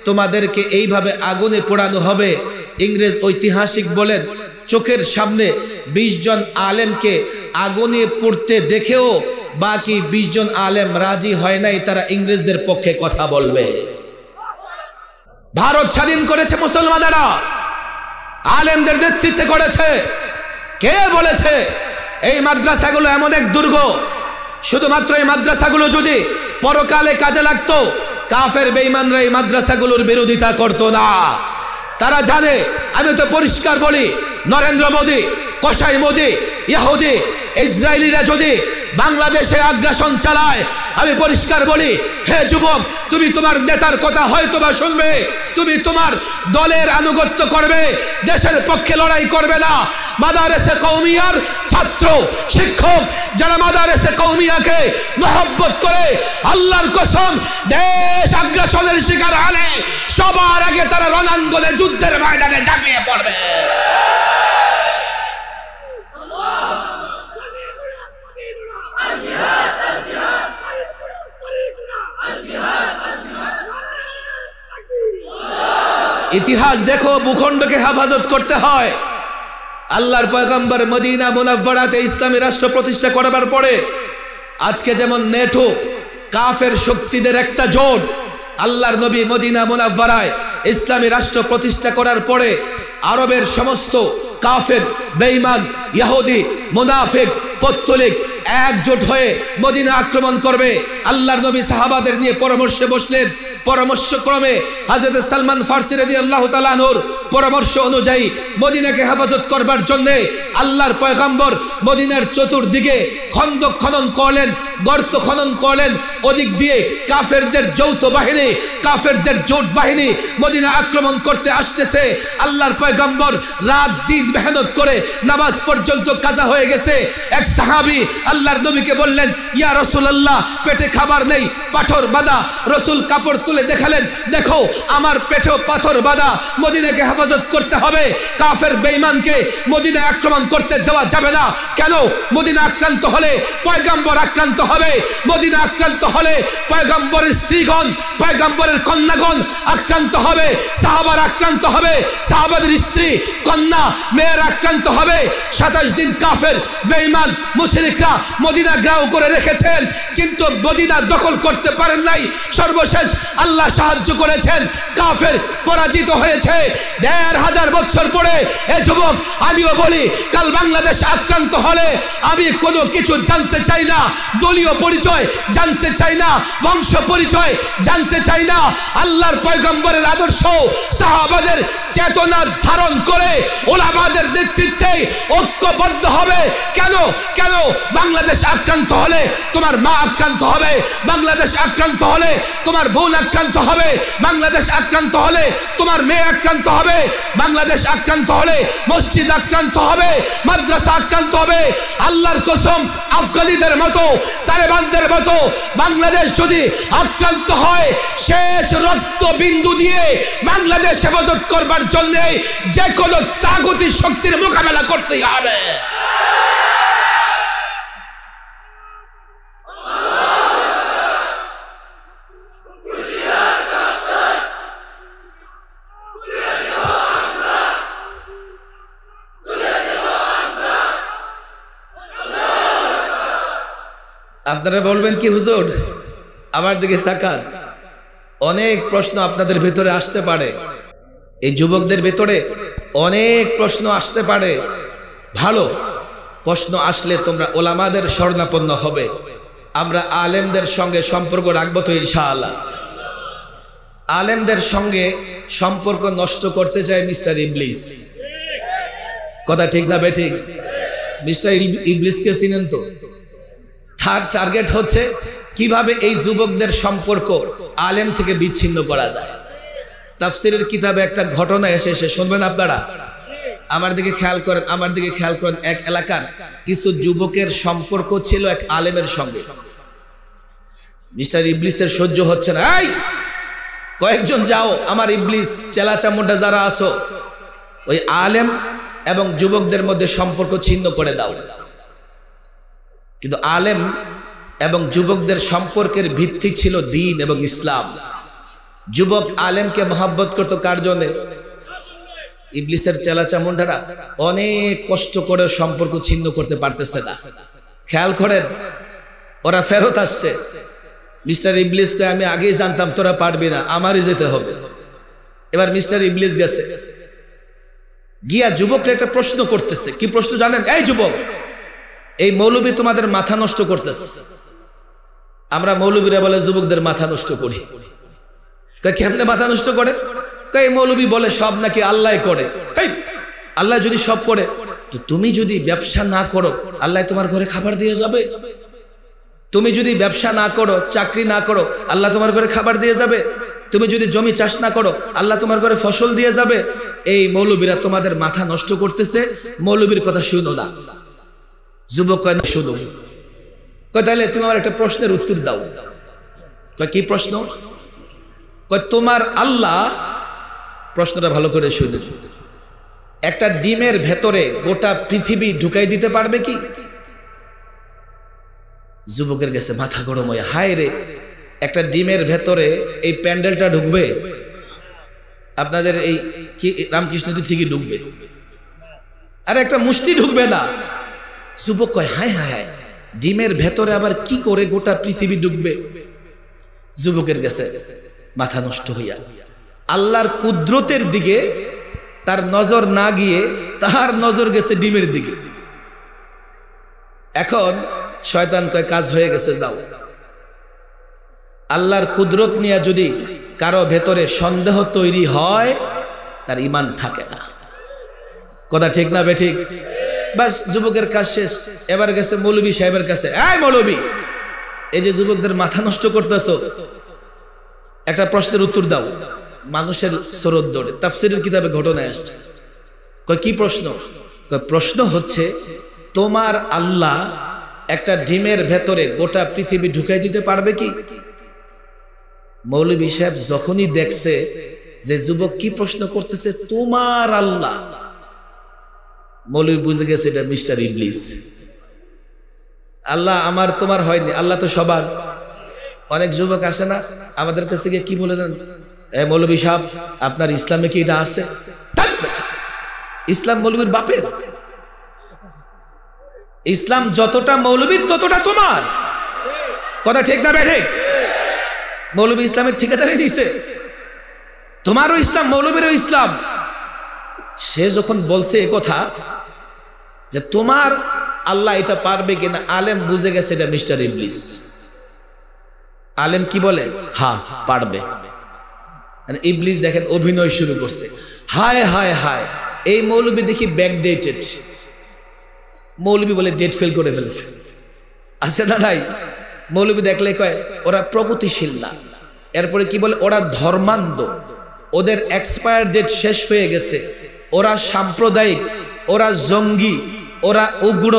তোমাদেরকে এইভাবে আগুনে পোড়ানো হবে। ইংরেজ ঐতিহাসিক বলেন চোখের সামনে 20 জন আলেমকে আগুনে পুড়তে দেখেও বাকি 20 জন আলেম রাজি হয় নাই, তারা ইংরেজদের পক্ষে কথা বলবে। ভারত স্বাধীন করেছে মুসলমানেরা, আলেমদের নেতৃত্বে করেছে। কে বলেছে এই মাদ্রাসাগুলো এমন এক দুর্গ, শুধুমাত্র এই মাদ্রাসাগুলো যদি পরকালে কাজে লাগতো কাফের বেঈমানরা এই মাদ্রাসাগুলোর বিরোধিতা করতো না। তারা জানে, আমি তো পরিষ্কার বলি, নরেন্দ্র মোদী, কসাই মোদী, ইহুদি, ইসরায়েলিরা যদি বাংলাদেশে আগ্রাসন চালায়, আমি পরিষ্কার বলি, হে যুবক, তুমি তোমার নেতার কথা হয়তো বা শুনবে, তুমি তোমার দলের আনুগত্য করবে, দেশের পক্ষে লড়াই করবে না। মাদারেসে কওমিয়ার ছাত্র শিক্ষক যারা মাদারেসে কওমিয়াকে মহব্বত করে, আল্লাহর কসম দেশ আগ্রাসনের শিকার হলে সবার আগে তারা রণাঙ্গনে যুদ্ধের ময়দানে ঝাঁপিয়ে পড়বে। ইতিহাস দেখো, ভূখণ্ডকে হেফাজত করতে হয়। আল্লাহর পয়গম্বর মদিনা মুনাওয়ারাতে ইসলামী রাষ্ট্র প্রতিষ্ঠা করার পরে আজকে যেমন নেটো কাফের শক্তিদের একটা জোট, আল্লাহর নবী মদিনা মুনাওয়ারায় ইসলামী রাষ্ট্র প্রতিষ্ঠা করার পরে আরবের সমস্ত কাফের, বেঈমান, ইহুদি, মুনাফিক, পত্তলিক একজোট হয়ে মদিনা আক্রমণ করবে। আল্লাহর নবী সাহাবাদের নিয়ে পরামর্শে বসলেন। পরামর্শক্রমে হযরত সালমান ফারসি রাদিয়াল্লাহু তাআলা আনহুর পরামর্শ অনুযায়ী মদিনাকে হেফাজত করবার জন্য আল্লাহর পয়গম্বর মদিনার চতুর্দিকে খন্দক খনন করলেন, গর্ত খনন করলেন। ওদিক দিয়ে কাফেরদের যৌথ বাহিনী, কাফেরদের জোট বাহিনী মদিনা আক্রমণ করতে আসতেছে। আল্লাহর পয়গম্বর রাত দিন মেহনত করে নামাজ পর্যন্ত কাজা হয়ে গেছে। এক সাহাবী আল্লাহর নবীকে বললেন, ইয়া রাসূলুল্লাহ, পেটে খাবার নেই, পাথর বাঁধা। রাসূল কাপড় তুলে দেখালেন, দেখো আমার পেটেও পাথর বাঁধা, মদিনাকে হেফাজত করতে হবে, কাফের বেঈমানকে মদিনা আক্রমণ করতে দেওয়া যাবে না। কেন? মদিনা আক্রান্ত হলে পয়গম্বর আক্রান্ত হবে, মদিনা আক্রান্ত হলে পয়গম্বরের স্ত্রীগণ, পয়গম্বরের কন্যাগণ আক্রান্ত হবে, সাহাবার আক্রান্ত হবে, সাহাবাদের স্ত্রী, কন্যা, মেয়ের আক্রান্ত হবে। 27 দিন কাফের বেঈমান মুশরিকরা মদিনা ঘেরাও করে রেখেছেন, কিন্তু মদিনা দখল করতে পারেন নাই। সর্বশেষ আল্লাহ সাহায্য করেছেন, কাফের পরাজিত হয়েছে। 1500 বছর পরে এ যুবক, আমিও বলি, কাল বাংলাদেশ আক্রান্ত হলে আমি কোনো কিছু জানতে চাই না, দলীয় পরিচয় জানতে চাই না, বংশ পরিচয় জানতে চাই না। আল্লাহর পয়গম্বরের আদর্শ, সাহাবাদের চেতনা ধারণ করে ওলামাদের নেতৃত্বে ঐক্যবদ্ধ হবে। কেন? কেন বাংলাদেশ আক্রান্ত হলে তোমার মা আক্রান্ত হবে, বাংলাদেশ আক্রান্ত হলে তোমার বোন আক্রান্ত হবে, বাংলাদেশ আক্রান্ত হলে তোমার মেয়ে আক্রান্ত হবে, বাংলাদেশ আক্রান্ত হলে মসজিদ আক্রান্ত হবে, মাদ্রাসা আক্রান্ত হবে। আল্লাহর কসম, আফগানিদের মতো, তালেবানদের মতো বাংলাদেশ যদি আক্রান্ত হয়, শেষ রক্ত বিন্দু দিয়ে বাংলাদেশ হেফাজত করবার জন্য যে কোনো তাগুতি শক্তির মোকাবেলা করতেই হবে। আপনারা বলবেন কি হুজুর, আমার দিকে তাকান, অনেক প্রশ্ন আপনাদের ভিতরে আসতে পারে, এই যুবকদের ভিতরে অনেক প্রশ্ন আসতে পারে। ভালো প্রশ্ন আসলে তোমরা ওলামাদের শরণাপন্ন হবে। আমরা আলেমদের সঙ্গে সম্পর্ক রাখবো তো ইনশাআল্লাহ। আলেমদের সঙ্গে সম্পর্ক নষ্ট করতে চায় মিস্টার ইবলিস। কথা ঠিক না বেঠিক? মিস্টার ইবলিসকে চিনেন তো? তার টার্গেট হচ্ছে কিভাবে এই যুবকদের সম্পর্ক আলেম থেকে বিচ্ছিন্ন করা যায়। তাফসীরের কিতাবে একটা ঘটনা এসে শুনবেন আপনারা। আমার দিকে খেয়াল করেন, আমার দিকে খেয়াল করেন। এক এলাকার কিছু যুবকের সম্পর্ক ছিল এক আলেমের সঙ্গে। মিস্টার ইবলিসের সহ্য হচ্ছে না, এই কয়েকজন যাও, আমার ইবলিস চেলা চামুন্ডা যারা আসো, ওই আলেম এবং যুবকদের মধ্যে সম্পর্ক ছিন্ন করে দাও। কিন্তু আলেম এবং যুবকদের সম্পর্কের ভিত্তি ছিল দ্বীন এবং ইসলাম। যুবক আলেমকে মহব্বত করত কার জন্য? ইবলিসের চেলাচামুন্ডারা অনেক কষ্ট করে সম্পর্ক ছিন্ন করতে পারতেছে না। খেয়াল করেন, ওরা ফেরত আসছে। মিস্টার ইবলিসকে আমি আগেই জানতাম তোরা পারবি না, আমারই যেতে হবে। এবার মিস্টার ইবলিস গেছে, গিয়া যুবকরা একটা প্রশ্ন করতেছে। কি প্রশ্ন জানেন? এই যুবক, এই মৌলবী তোমাদের মাথা নষ্ট করতেছে। আমরা মৌলবীরা বলে যুবকদের মাথা নষ্ট করি। কেমনে মাথা নষ্ট করে? এই মৌলবী বলে সব নাকি আল্লাহ করে। আল্লাহ যদি সব করে, তো তুমি যদি ব্যবসা না করো, আল্লাহ তোমার ঘরে খাবার দিয়ে যাবে। তুমি যদি ব্যবসা না করো, চাকরি না করো, আল্লাহ তোমার ঘরে খাবার দিয়ে যাবে। তুমি যদি জমি চাষ না করো, আল্লাহ তোমার ঘরে ফসল দিয়ে যাবে। এই মৌলবীরা তোমাদের মাথা নষ্ট করতেছে, মৌলবীর কথা শুনো না। যুবক কয় না, শুনো। কয় তাহলে তুমি আমার একটা প্রশ্নের উত্তর দাও। কয় কি প্রশ্ন? কয় তোমার আল্লাহ, প্রশ্নটা ভালো করে শুনে, একটা ডিমের ভেতরে গোটা পৃথিবী ঢুকাই দিতে পারবে কি? যুবকের কাছে মাথা গরম হয়ে, হায় রে, একটা ডিমের ভেতরে এই প্যান্ডেলটা ঢুকবে? আপনাদের এই কি রামকৃষ্ণ ঠিকই ঢুকবে, আর একটা মুষ্টি ঢুকবে না। যুবক কয় হায় হায় হায়, ডিমের ভেতরে আবার কি করে গোটা পৃথিবী ঢুকবে? যুবকের কাছে মাথা নষ্ট হইয়া আল্লাহর কুদরতের দিকে তার নজর না গিয়ে তার নজর গেছে ডিমের দিকে। এখন শয়তান কয় কাজ হয়ে গেছে, যাও। আল্লাহর কুদরত নিয়ে যদি কারো ভেতরে সন্দেহ তৈরি হয়, তার ঈমান থাকে না। কথা ঠিক না বেঠিক? বাস, যুবকের কাজ শেষ। এবার গেছে মৌলবী সাহেবের কাছে। এই মৌলবী, এই যে যুবকদের মাথা নষ্ট করতেছো, একটা প্রশ্নের উত্তর দাও। মানুষের স্রোত দৌড়ে, তাফসীরের কিতাবে ঘটনায় আসছে। কয় কি প্রশ্ন? কয় প্রশ্ন হচ্ছে, তোমার আল্লাহ একটা ডিমের ভেতরে গোটা পৃথিবী ঢুকাই দিতে পারবে কি? মৌলবী সাহেব যখনই দেখছে যে যুবক কি প্রশ্ন করতেছে, তোমার আল্লাহ, মৌলবী বুঝে গেছে এটা মিস্টার ইবলিস। আল্লাহ আমার তোমার হয়নি, আল্লাহ তো সবার। অনেক যুবক আসে না আমাদের কাছে গিয়ে কি বলে দেন, মৌলবী সাহেব আপনার ইসলামে কি এটা আছে? ইসলাম মৌলবীর বাপের। ইসলাম যতটা মৌলবীর ততটা তোমার। কথা ঠিক না ঠিক? মৌলবী ইসলামের ঠিকাদারি দিছে, তোমারও ইসলাম, মৌলবীরও ইসলাম। সে যখন বলছে এ কথা যে তোমার আল্লাহ এটা পারবে কিনা, আলেম বুঝে গেছে এটা মিস্টার ইবলিস। আলেম কি বলে? হ্যাঁ পারবে। ইবলিস দেখেন অভিনয় শুরু করছে, হায় হায় হায়, এই মৌলবী দেখি ব্যাকডেটেড, মৌলবী বলে ডেট ফেল করে ফেলেছে, আছে না নাই? মৌলবী দেখলে কয় ওরা প্রগতিশীল না, এরপরে কি বলে ওরা ধর্মান্ধ, ওদের এক্সপায়ার ডেট শেষ হয়ে গেছে, ওরা সাম্প্রদায়িক, ওরা জঙ্গি, ওরা উগ্র,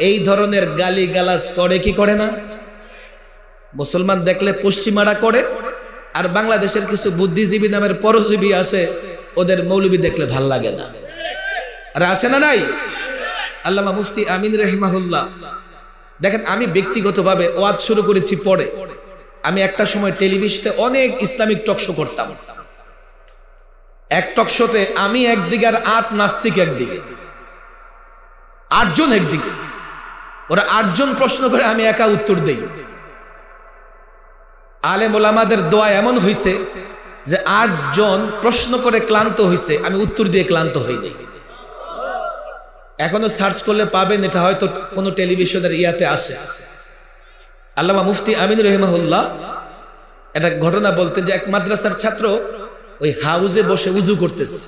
এই ধরনের গালি গালাজ করে কি করে না? মুসলমান দেখলে পশ্চিমারা করে, আর বাংলাদেশের কিছু বুদ্ধিজীবী নামের পরজীবী আছে, ওদের মৌলবী দেখলে ভাল লাগে না। আরে আছে না নাই? আল্লামা মুফতি আমিন রহিমাহুল্লাহ, দেখেন আমি ব্যক্তিগতভাবে ওয়াজ শুরু করেছি পরে, আমি একটা সময় টেলিভিশনে অনেক ইসলামিক টকশো করতাম। এক টকশোতে আমি একদিকে আর 8 নাস্তিক একদিকে, 8 জন একদিকে, ওরা 8 জন প্রশ্ন করে, আমি একা উত্তর দেই। আলেম ওলামাদের দোয়া এমন হইছে যে 8 জন প্রশ্ন করে ক্লান্ত হইছে, আমি উত্তর দিয়ে ক্লান্ত হইনি। এখনো সার্চ করলে পাবেন, এটা হয়তো কোনো টেলিভিশনের ইয়াতে আসে। আল্লামা মুফতি আমিন রহিমাহুল্লাহ একটা ঘটনা বলতেন যে এক মাদ্রাসার ছাত্র ওই হাউজে বসে উজু করতেছে,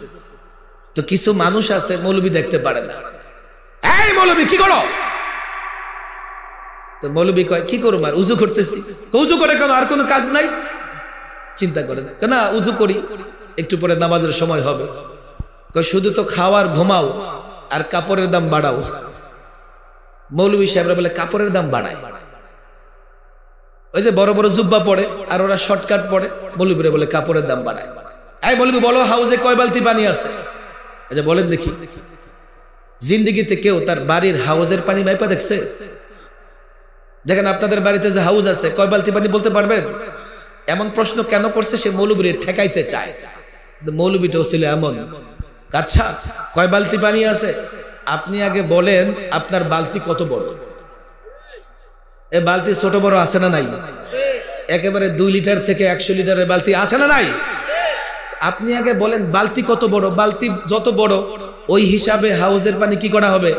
তো কিছু মানুষ আছে মৌলবী দেখতে পারে না, এই মৌলবী কি করো? তো মৌলবী কয় কি করবো, আর উজু করতেছি। উজু করে কেন, আর কোনো কাজ নাই? চিন্তা করে না, উজু করি, একটু পরে নামাজের সময় হবে। কয় শুধু তো খাওয়ার ঘুমাও আর কাপড়ের দাম বাড়াও। মৌলবী সাহেবরা বলে কাপড়ের দাম বাড়ায়, ওই যে বড় বড় জুব্বা পড়ে আর ওরা শর্টকাট পড়ে, মৌলবীরা বলে কাপড়ের দাম বাড়ায়। এই মৌলবী বলো হাউজে কয় বালতি পানি আছে? আচ্ছা বলেন দেখি, জিন্দিগিতে কেউ তার বাড়ির হাউজের পানি মাইপা দেখছে? দেখেন আপনাদের বাড়িতে যে হাউজ আছে, কয় বালতি পানি বলতে পারবেন? এমন প্রশ্ন কেন করছে? সে মৌলবীর ঠেকাইতে চায়। মৌলবীটাও ছিল এমন, আচ্ছা কয় বালতি পানি আছে? আপনি আগে বলেন আপনার বালতি কত বড়? এ বালতি ছোট বড় আছে না নাই? একেবারে 2 লিটার থেকে 100 লিটারের বালতি আছে না নাই? আপনি আগে বলেন বালতি কত বড়। বালতি যত বড় ওই হিসাবে হাউজের পানি কি করা হবে?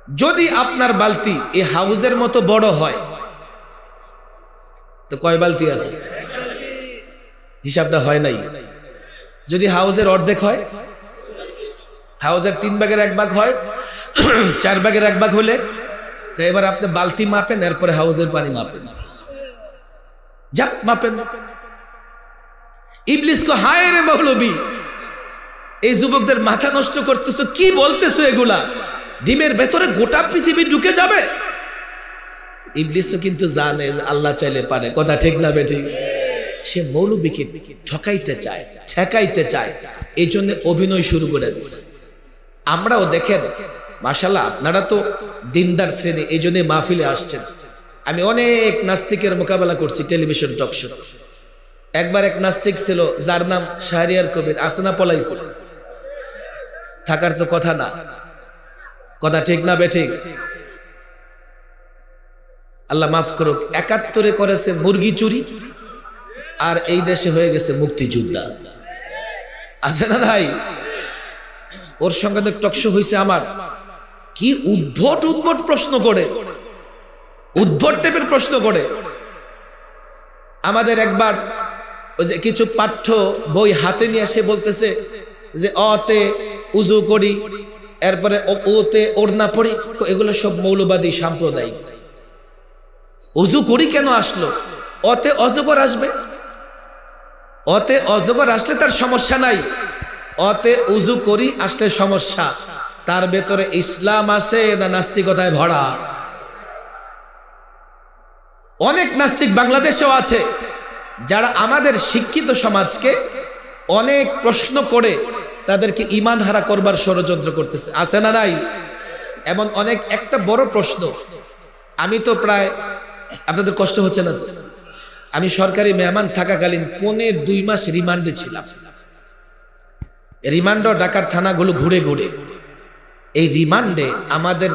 যদি আপনার বালতি এই হাউজের মতো বড় হয় তো কয় বালতি আছে? হিসাবটা হয় নাই। যদি হাউজের অর্ধেক হয়, হাউজের 3 ভাগের 1 ভাগ হয়, 4 ভাগের 1 ভাগ হলে এবার আপনি বালতি মাপেন, এরপরে হাউজের পানি মাপেন, যা মাপেন। ইবলিস কো হায় রে মৌলবী, এই যুবকদের মাথা নষ্ট করতেছো, কি বলতেছো এগুলা? ডিমের ভেতরে গোটা পৃথিবী ঢুকে যাবে। ইবলিসও কিন্তু জানে যে আল্লাহ চাইলে পারে, কথা ঠিক না বেঠিক? সে মৌলবীকে ঠকাইতে চায়, ঠেকাইতে চায়, এই জন্য অভিনয় শুরু করে দিচ্ছে। আমরাও দেখেন মাশাআল্লাহ, আপনারা তো দিনদার শ্রেণী, এই জন্য মাহফিলে আসছেন। আমি অনেক নাস্তিকের মোকাবেলা করছি টেলিভিশন টকশো। একবার এক নাস্তিক ছিল যার নাম শাহরিয়ার কবির, আসনা পলাইছে, থাকার তো কথা না, কথা ঠিক না বেঠিক? আল্লাহ মাফ করুক, 71-এ করেছে মুরগি চুরি, আর এই দেশে হয়ে গেছে মুক্তিযোদ্ধা, আছে না ভাই? ওর সঙ্গে টকশো হয়েছে আমার, কি উদ্ভট উদ্ভট প্রশ্ন করে, উদ্ভট টাইপের প্রশ্ন করে। আমাদের একবার ওই যে কিছু পাঠ্য বই হাতে নিয়ে এসে বলতেছে যে অতে উজু করি, এরপরে ওতে ওড়না পড়ি, এগুলো সব মৌলবাদী সাম্প্রদায়িক। উজু করি কেন আসলো? অতে অজগর আসবে, অতে অজগর আসলে তার সমস্যা নাই, অতে উজু করি আসলে সমস্যা। তার ভেতরে ইসলাম আছে না নাস্তিকতায় ভরা? অনেক নাস্তিক বাংলাদেশেও আছে যারা আমাদের শিক্ষিত সমাজকে অনেক প্রশ্ন করে তাদেরকে ঈমান হারা করবার ষড়যন্ত্র করতেছে, আছে না নাই? এমন অনেক, একটা বড় প্রশ্ন, আমি তো প্রায়, আপনাদের কষ্ট হচ্ছে না তো, আমি সরকারি মেহমান থাকাকালীন 2.5 মাস রিমান্ডে ছিলাম। রিমান্ড ঢাকার থানাগুলো ঘুরে ঘুরে, এই রিমান্ডে আমাদের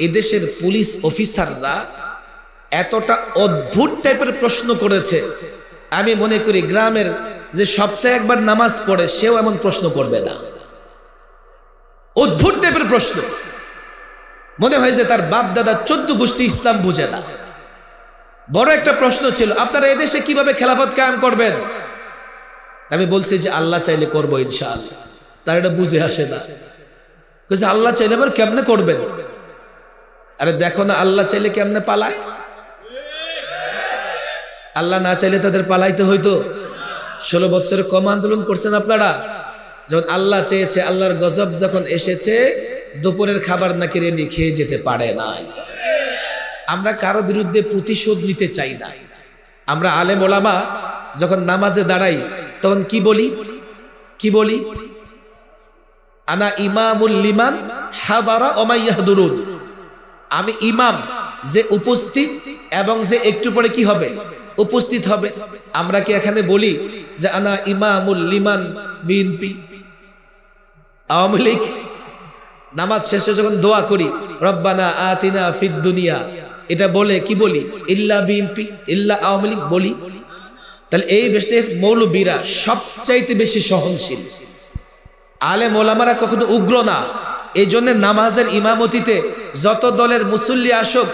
এদেশের পুলিশ অফিসাররা এতটা অদ্ভুত টাইপের প্রশ্ন করেছে, আমি মনে করি গ্রামের যে সপ্তাহে একবার নামাজ পড়ে সেও এমন প্রশ্ন করবে না। অদ্ভুত টাইপের প্রশ্ন, মনে হয় যে তার বাপ দাদা 14 গোষ্ঠী ইসলাম বুঝে না। বড় একটা প্রশ্ন ছিল, আপনারা এদেশে কিভাবে খেলাফত কায়েম করবেন? আমি বলছি যে আল্লাহ চাইলে করবো ইনশাআল্লাহ। তার এটা বুঝে আসে না, কইছে আল্লাহ চাইলে আবার কেমনে করবেন? আরে দেখো না আল্লাহ চাইলে কেমনে পালায়। আল্লাহ না চাইলে তাদের পালাইতে হইতো? 16 বছরে কম আন্দোলন করছেন আপনারা। যখন আল্লাহ চেয়েছে, আল্লাহর গজব যখন এসেছে, দুপুরের খাবার নাকি রেডি, খেয়ে যেতে পারে নাই। আমরা কারো বিরুদ্ধে প্রতিশোধ নিতে চাই না। আমরা আলেম ওলামা যখন নামাজে দাঁড়াই তখন কি বলি? কি বলি? আনা ইমামুল লিমান হাদারা ওয়া মান ইয়াহদুরুন। আমি ইমাম, যে উপস্থিত এবং যে একটু পরে কি হবে? উপস্থিত হবে। আমরা কি এখানে বলি যে আনা ইমামুল লিমান বিএনপি, আওয়ামী লীগ? নামাজ শেষে যখন দোয়া করি রব্বানা আতিনা ফিদ দুনিয়া, এটা বলে কি বলি? ইল্লা বিএনপি, ইল্লা আওয়ামী লীগ বলি। তাহলে এই দেশের মৌলবীরা সবচাইতে বেশি সহনশীল। আলেম ওলামারা কখনো উগ্র না। এই জন্য নামাজের ইমামতিতে যত দলের মুসল্লি আসুক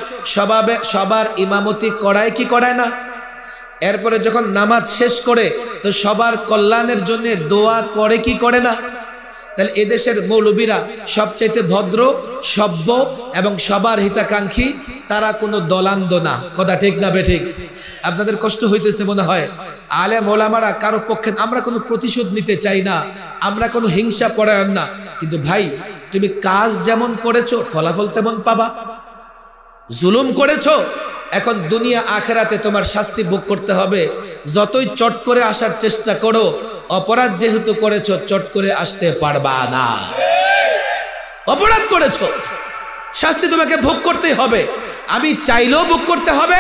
সবার ইমামতি করায় কি করায় না? এরপরে যখন নামাজ শেষ করে তো সবার কল্যাণের জন্য দোয়া করে কি করে না? তাহলে এদেশের মৌলবীরা সবচাইতে ভদ্র, সভ্য এবং সবার হিতাকাঙ্ক্ষী। তারা কোনো দলান্দ না। কথা ঠিক না বেঠিক? আপনাদের কষ্ট হইতেছে মনে হয়। আলেম ওলামারা কারো পক্ষে, আমরা কোনো প্রতিশোধ নিতে চাই না, আমরা কোনো হিংসা পরায়ণ না। কিন্তু ভাই, তুমি কাজ যেমন করেছো ফলাফল তেমন পাবা। জুলুম করেছো, এখন দুনিয়া আখেরাতে তোমার শাস্তি ভোগ করতে হবে। যতই চট করে আসার চেষ্টা করো, অপরাধ যেহেতু করেছো চট করে আসতে পারবা না। অপরাধ করেছো, শাস্তি তোমাকে ভোগ করতেই হবে। আমি চাইলেও ভোগ করতে হবে,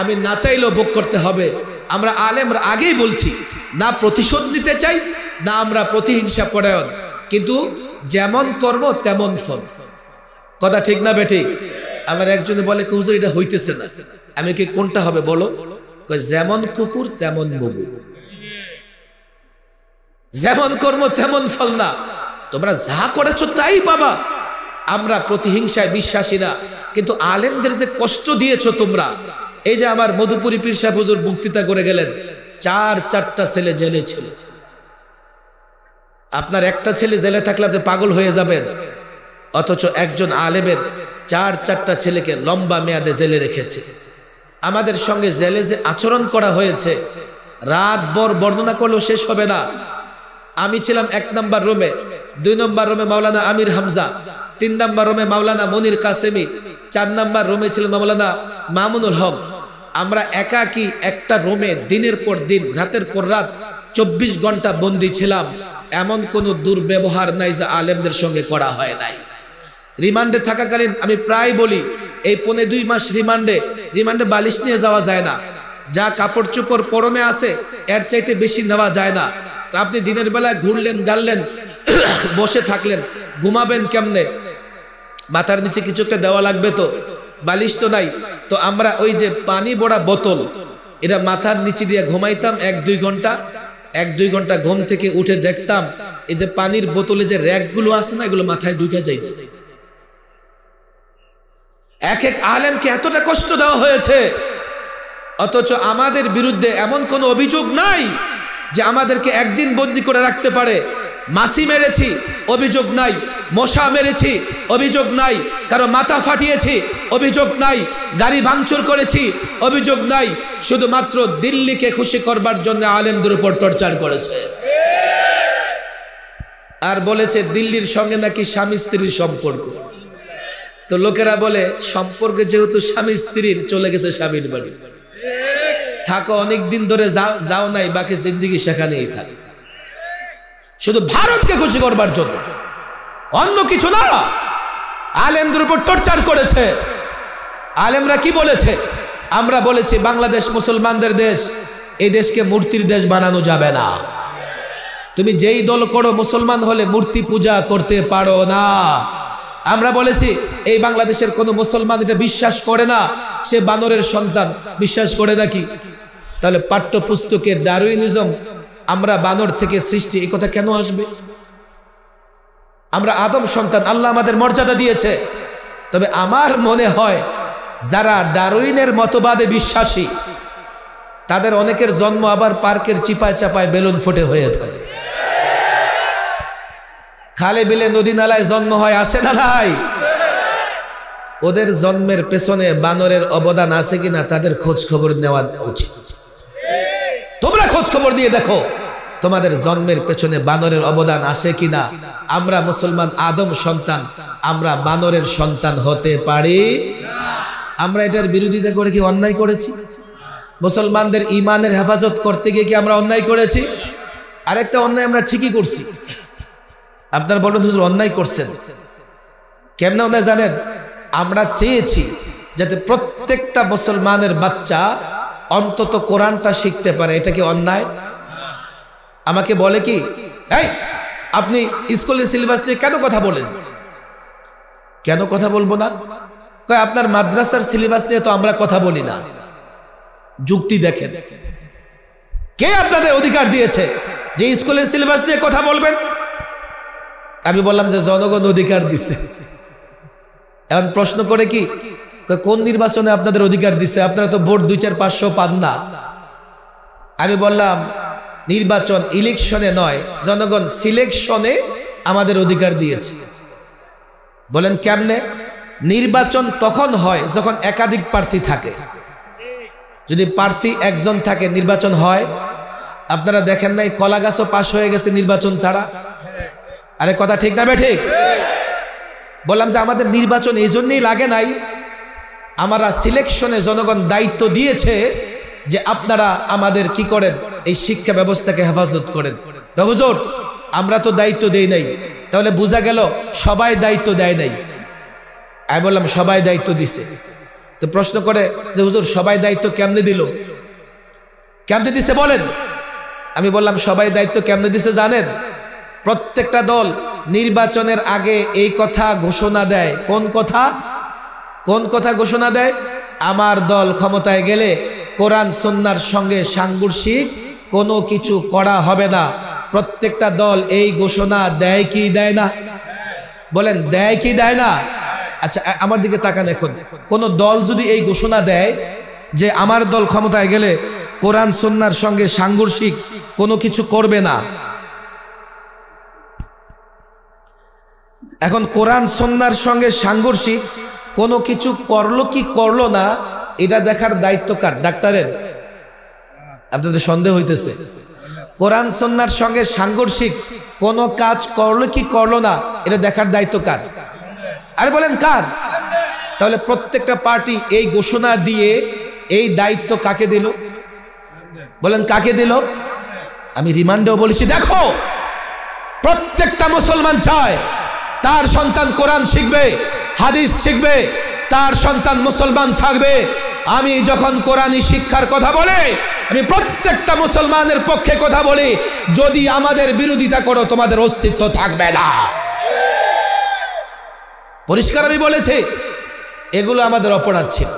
আমি না চাইলেও ভোগ করতে হবে। আমরা আলেমরা আগেই বলছি, না প্রতিশোধ নিতে চাই, না আমরা প্রতিহিংসা পরায়ণ, কিন্তু যেমন কর্ম তেমন ফল। কথা ঠিক না বেঠিক? আমার একজনে বলে হুজুর এটা হইতেছে না। আমি কি কোনটা হবে বলো? যেমন কুকুর তেমন মগু, যেমন কর্ম তেমন ফল না। তোমরা যা করেছো তাই পাবা। আমরা প্রতিহিংসায় বিশ্বাসী না, কিন্তু আলেমদের যে কষ্ট দিয়েছো তোমরা। এই যে আমার মধুপুরী পীর সাহেব হুজুর বক্তৃতা করে গেলেন, 4-4টা ছেলে জেলে ছিল। আপনার একটা ছেলে জেলে থাকলে আপনি পাগল হয়ে যাবেন, অথচ একজন আলেমের 4-4টা ছেলেকে লম্বা মেয়াদে জেলে রেখেছে। আমাদের সঙ্গে জেলে যে আচরণ করা হয়েছে রাতভর বর্ণনা করলেও শেষ হবে না। আমি ছিলাম 1 নম্বর রুমে, 2 নম্বর রুমে মাওলানা আমির হামজা, 3 নম্বর রুমে মাওলানা মনির কাসেমি, 4 নম্বর রুমে ছিল মাওলানা মামুনুল হক। আমরা একাকি একটা রুমে দিনের পর দিন, রাতের পর রাত 24 ঘন্টা বন্দী ছিলাম। এমন কোনো দুর্ব্যবহার নাই যা আলেমদের সঙ্গে করা হয় নাই। রিমান্ডে থাকাকালীন আমি প্রায় বলি, এই 1.5-2 মাস রিমান্ডে বালিশ নিয়ে যাওয়া যায় না। যা কাপড় চোপড় পরনে আছে এর চাইতে বেশি নেওয়া যায় না। তো আপনি দিনের বেলায় ঘুরলেন গাললেন, বসে থাকলেন, ঘুমাবেন কেমনে? মাথার নিচে কিছু একটা দেওয়া লাগবে, তো বালিশ তো নাই। তো আমরা ওই যে পানি ভরা বোতল, এটা মাথার নিচে দিয়ে ঘুমাইতাম 1-2 ঘন্টা। 1-2 ঘন্টা ঘুম থেকে উঠে দেখতাম এই যে পানির বোতলে যে র্যাকগুলো আছে না, এগুলো মাথায় ঢুকে যাইত। এক আলেমকে এতটা কষ্ট দেওয়া হয়েছে, অথচ আমাদের বিরুদ্ধে এমন কোনো অভিযোগ নাই যে আমাদেরকে একদিন বন্দি করে রাখতে পারে। মাছি মেরেছি, অভিযোগ নাই। মশা মেরেছি, অভিযোগ নাই। কারো মাথা ফাটিয়েছি, অভিযোগ নাই। গাড়ি ভাঙচুর করেছি, অভিযোগ নাই। শুধুমাত্র দিল্লিকে খুশি করবার জন্য আলেমদের উপর টর্চার করেছে। আর বলেছে দিল্লির সঙ্গে নাকি স্বামী স্ত্রীর সম্পর্ক। তো লোকেরা বলে সম্পর্কে যেহেতু স্বামী স্ত্রীর, চলে গেছে স্বামীর বাড়ি, থাকো অনেকদিন ধরে, যাও নাই, বাকি জিন্দিগি সেখানেই থাকে। শুধু ভারতকে খুশি করবার জন্য, অন্য কিছু না। আলেমদের উপর টর্চার করেছে। আলেমরা কি বলেছে? আমরা বলেছি বাংলাদেশ মুসলমানদের দেশ, এই দেশকে মূর্তির দেশ বানানো যাবে না। তুমি যেই দল করো, মুসলমান হলে মূর্তি পূজা করতে পারো না। আমরা বলেছি এই বাংলাদেশের কোনো মুসলমান এটা বিশ্বাস করে না, সে বানরের সন্তান। বিশ্বাস করে নাকি? তাহলে পাঠ্যপুস্তকের ডারউইনিজম, আমরা বানর থেকে সৃষ্টি, এই কথা কেন আসবে? আমরা আদম সন্তান, আল্লাহ আমাদের মর্যাদা দিয়েছে। তবে আমার মনে হয় যারা ডারউইনের মতবাদে বিশ্বাসী, তাদের অনেকের জন্ম আবার পার্কের চিপায় চাপায় বেলুন ফুটে হয়ে থাকে। খালে বিলে নদী নালায় জন্ম হয়, আসে না নাই? ওদের জন্মের পেছনে বানরের অবদান আছে কিনা তাদের খোঁজ খবর নেওয়া উচিত। তোমরা খোঁজ খবর দিয়ে দেখো তোমাদের জন্মের পেছনে বানরের অবদান আছে কিনা। আমরা মুসলমান আদম সন্তান, আমরা বানরের সন্তান হতে পারি? আমরা এটার বিরোধিতা করে কি অন্যায় করেছি? মুসলমানদের ইমানের হেফাজত করতে গিয়ে কি আমরা অন্যায় করেছি? আরেকটা অন্যায় আমরা ঠিকই করছি। আপনার বলবেন হুজুর অন্যায় করছেন, কেমন অন্যায় জানেন? আমরা চেয়েছি যাতে প্রত্যেকটা মুসলমানের বাচ্চা অন্তত কোরআনটা শিখতে পারে। এটা কি অন্যায়? আমাকে বলে কি, এই আপনি স্কুলের সিলেবাস নিয়ে কেন কথা বলেন? কেন কথা বলবো না? কয় আপনার মাদ্রাসার সিলেবাস নিয়ে তো আমরা কথা বলি না। যুক্তি দেখেন, কে আপনাদের অধিকার দিয়েছে যে স্কুলের সিলেবাস নিয়ে কথা বলবেন? আমি বললাম যে জনগণ অধিকার দিছে। এখন প্রশ্ন করে কি, কোন নির্বাচনে আপনাদের অধিকার দিছে? আপনারা তো ভোট 2-4-500 পান না। আমি বললাম নির্বাচন ইলেকশনে নয়, জনগণ সিলেকশনে আমাদের অধিকার দিয়েছে। বলেন কেমনে? নির্বাচন তখন হয় যখন একাধিক প্রার্থী থাকে। যদি প্রার্থী একজন থাকে নির্বাচন হয়। আপনারা দেখেন নাই কলা গাছও পাশ হয়ে গেছে নির্বাচন ছাড়া? আরে কথা ঠিক না বে ঠিক? বললাম যে আমাদের নির্বাচন এই জন্যই লাগে নাই, আমরা সিলেকশনে জনগণ দায়িত্ব দিয়েছে যে আপনারা আমাদের কি করেন, এই শিক্ষা ব্যবস্থাকে হেফাজত করেন। হুজুর আমরা তো দায়িত্ব দেই নাই, তাহলে বোঝা গেল সবাই দায়িত্ব দেয় নাই। আমি বললাম সবাই দায়িত্ব দিছে। তো প্রশ্ন করে যে হুজুর সবাই দায়িত্ব কেমনে দিল? কেমনে দিছে বলেন? আমি বললাম সবাই দায়িত্ব কেমনে দিছে জানেন? প্রত্যেকটা দল নির্বাচনের আগে এই কথা ঘোষণা দেয়। কোন কথা? কোন কথা ঘোষণা দেয়? আমার দল ক্ষমতায় গেলে কোরআন সুন্নাহর সঙ্গে সাংঘর্ষিক কোনো কিছু করা হবে না। প্রত্যেকটা দল এই ঘোষণা দেয় কি দেয় না? বলেন দেয় কি দেয় না? আচ্ছা আমার দিকে তাকান। এখন কোন দল যদি এই ঘোষণা দেয় যে আমার দল ক্ষমতায় গেলে কোরআন সুন্নাহর সঙ্গে সাংঘর্ষিক কোনো কিছু করবে না, এখন কোরআন সুন্নাহর সঙ্গে সাংঘর্ষিক কোনো কিছু করলো কি করলো না, এটা দেখার দায়িত্ব কার? ডাক্তারের? আপনাদের সন্দেহ হইতেছে? কোরআন সুন্নাহর সঙ্গে সাংঘর্ষিক কোনো কাজ করলো কি করলো না, এটা দেখার দায়িত্ব কার? আরে বলেন কার? তাহলে প্রত্যেকটা পার্টি এই ঘোষণা দিয়ে এই দায়িত্ব কাকে দিল? বলেন কাকে দিল? আমি রিমান্ডেও বলেছি, দেখো প্রত্যেকটা মুসলমান চায় তার সন্তান কোরআন শিখবে, হাদিস শিখবে, তার সন্তান মুসলমান থাকবে। আমি যখন কোরআনী শিক্ষার কথা বলি, আমি প্রত্যেকটা মুসলমানের পক্ষে কথা বলি। যদি আমাদের বিরোধিতা করো তোমাদের অস্তিত্ব থাকবে না। পরিষ্কার আমি বলেছি, এগুলো আমাদের অপরাধ ছিল।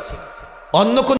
অন্য কোন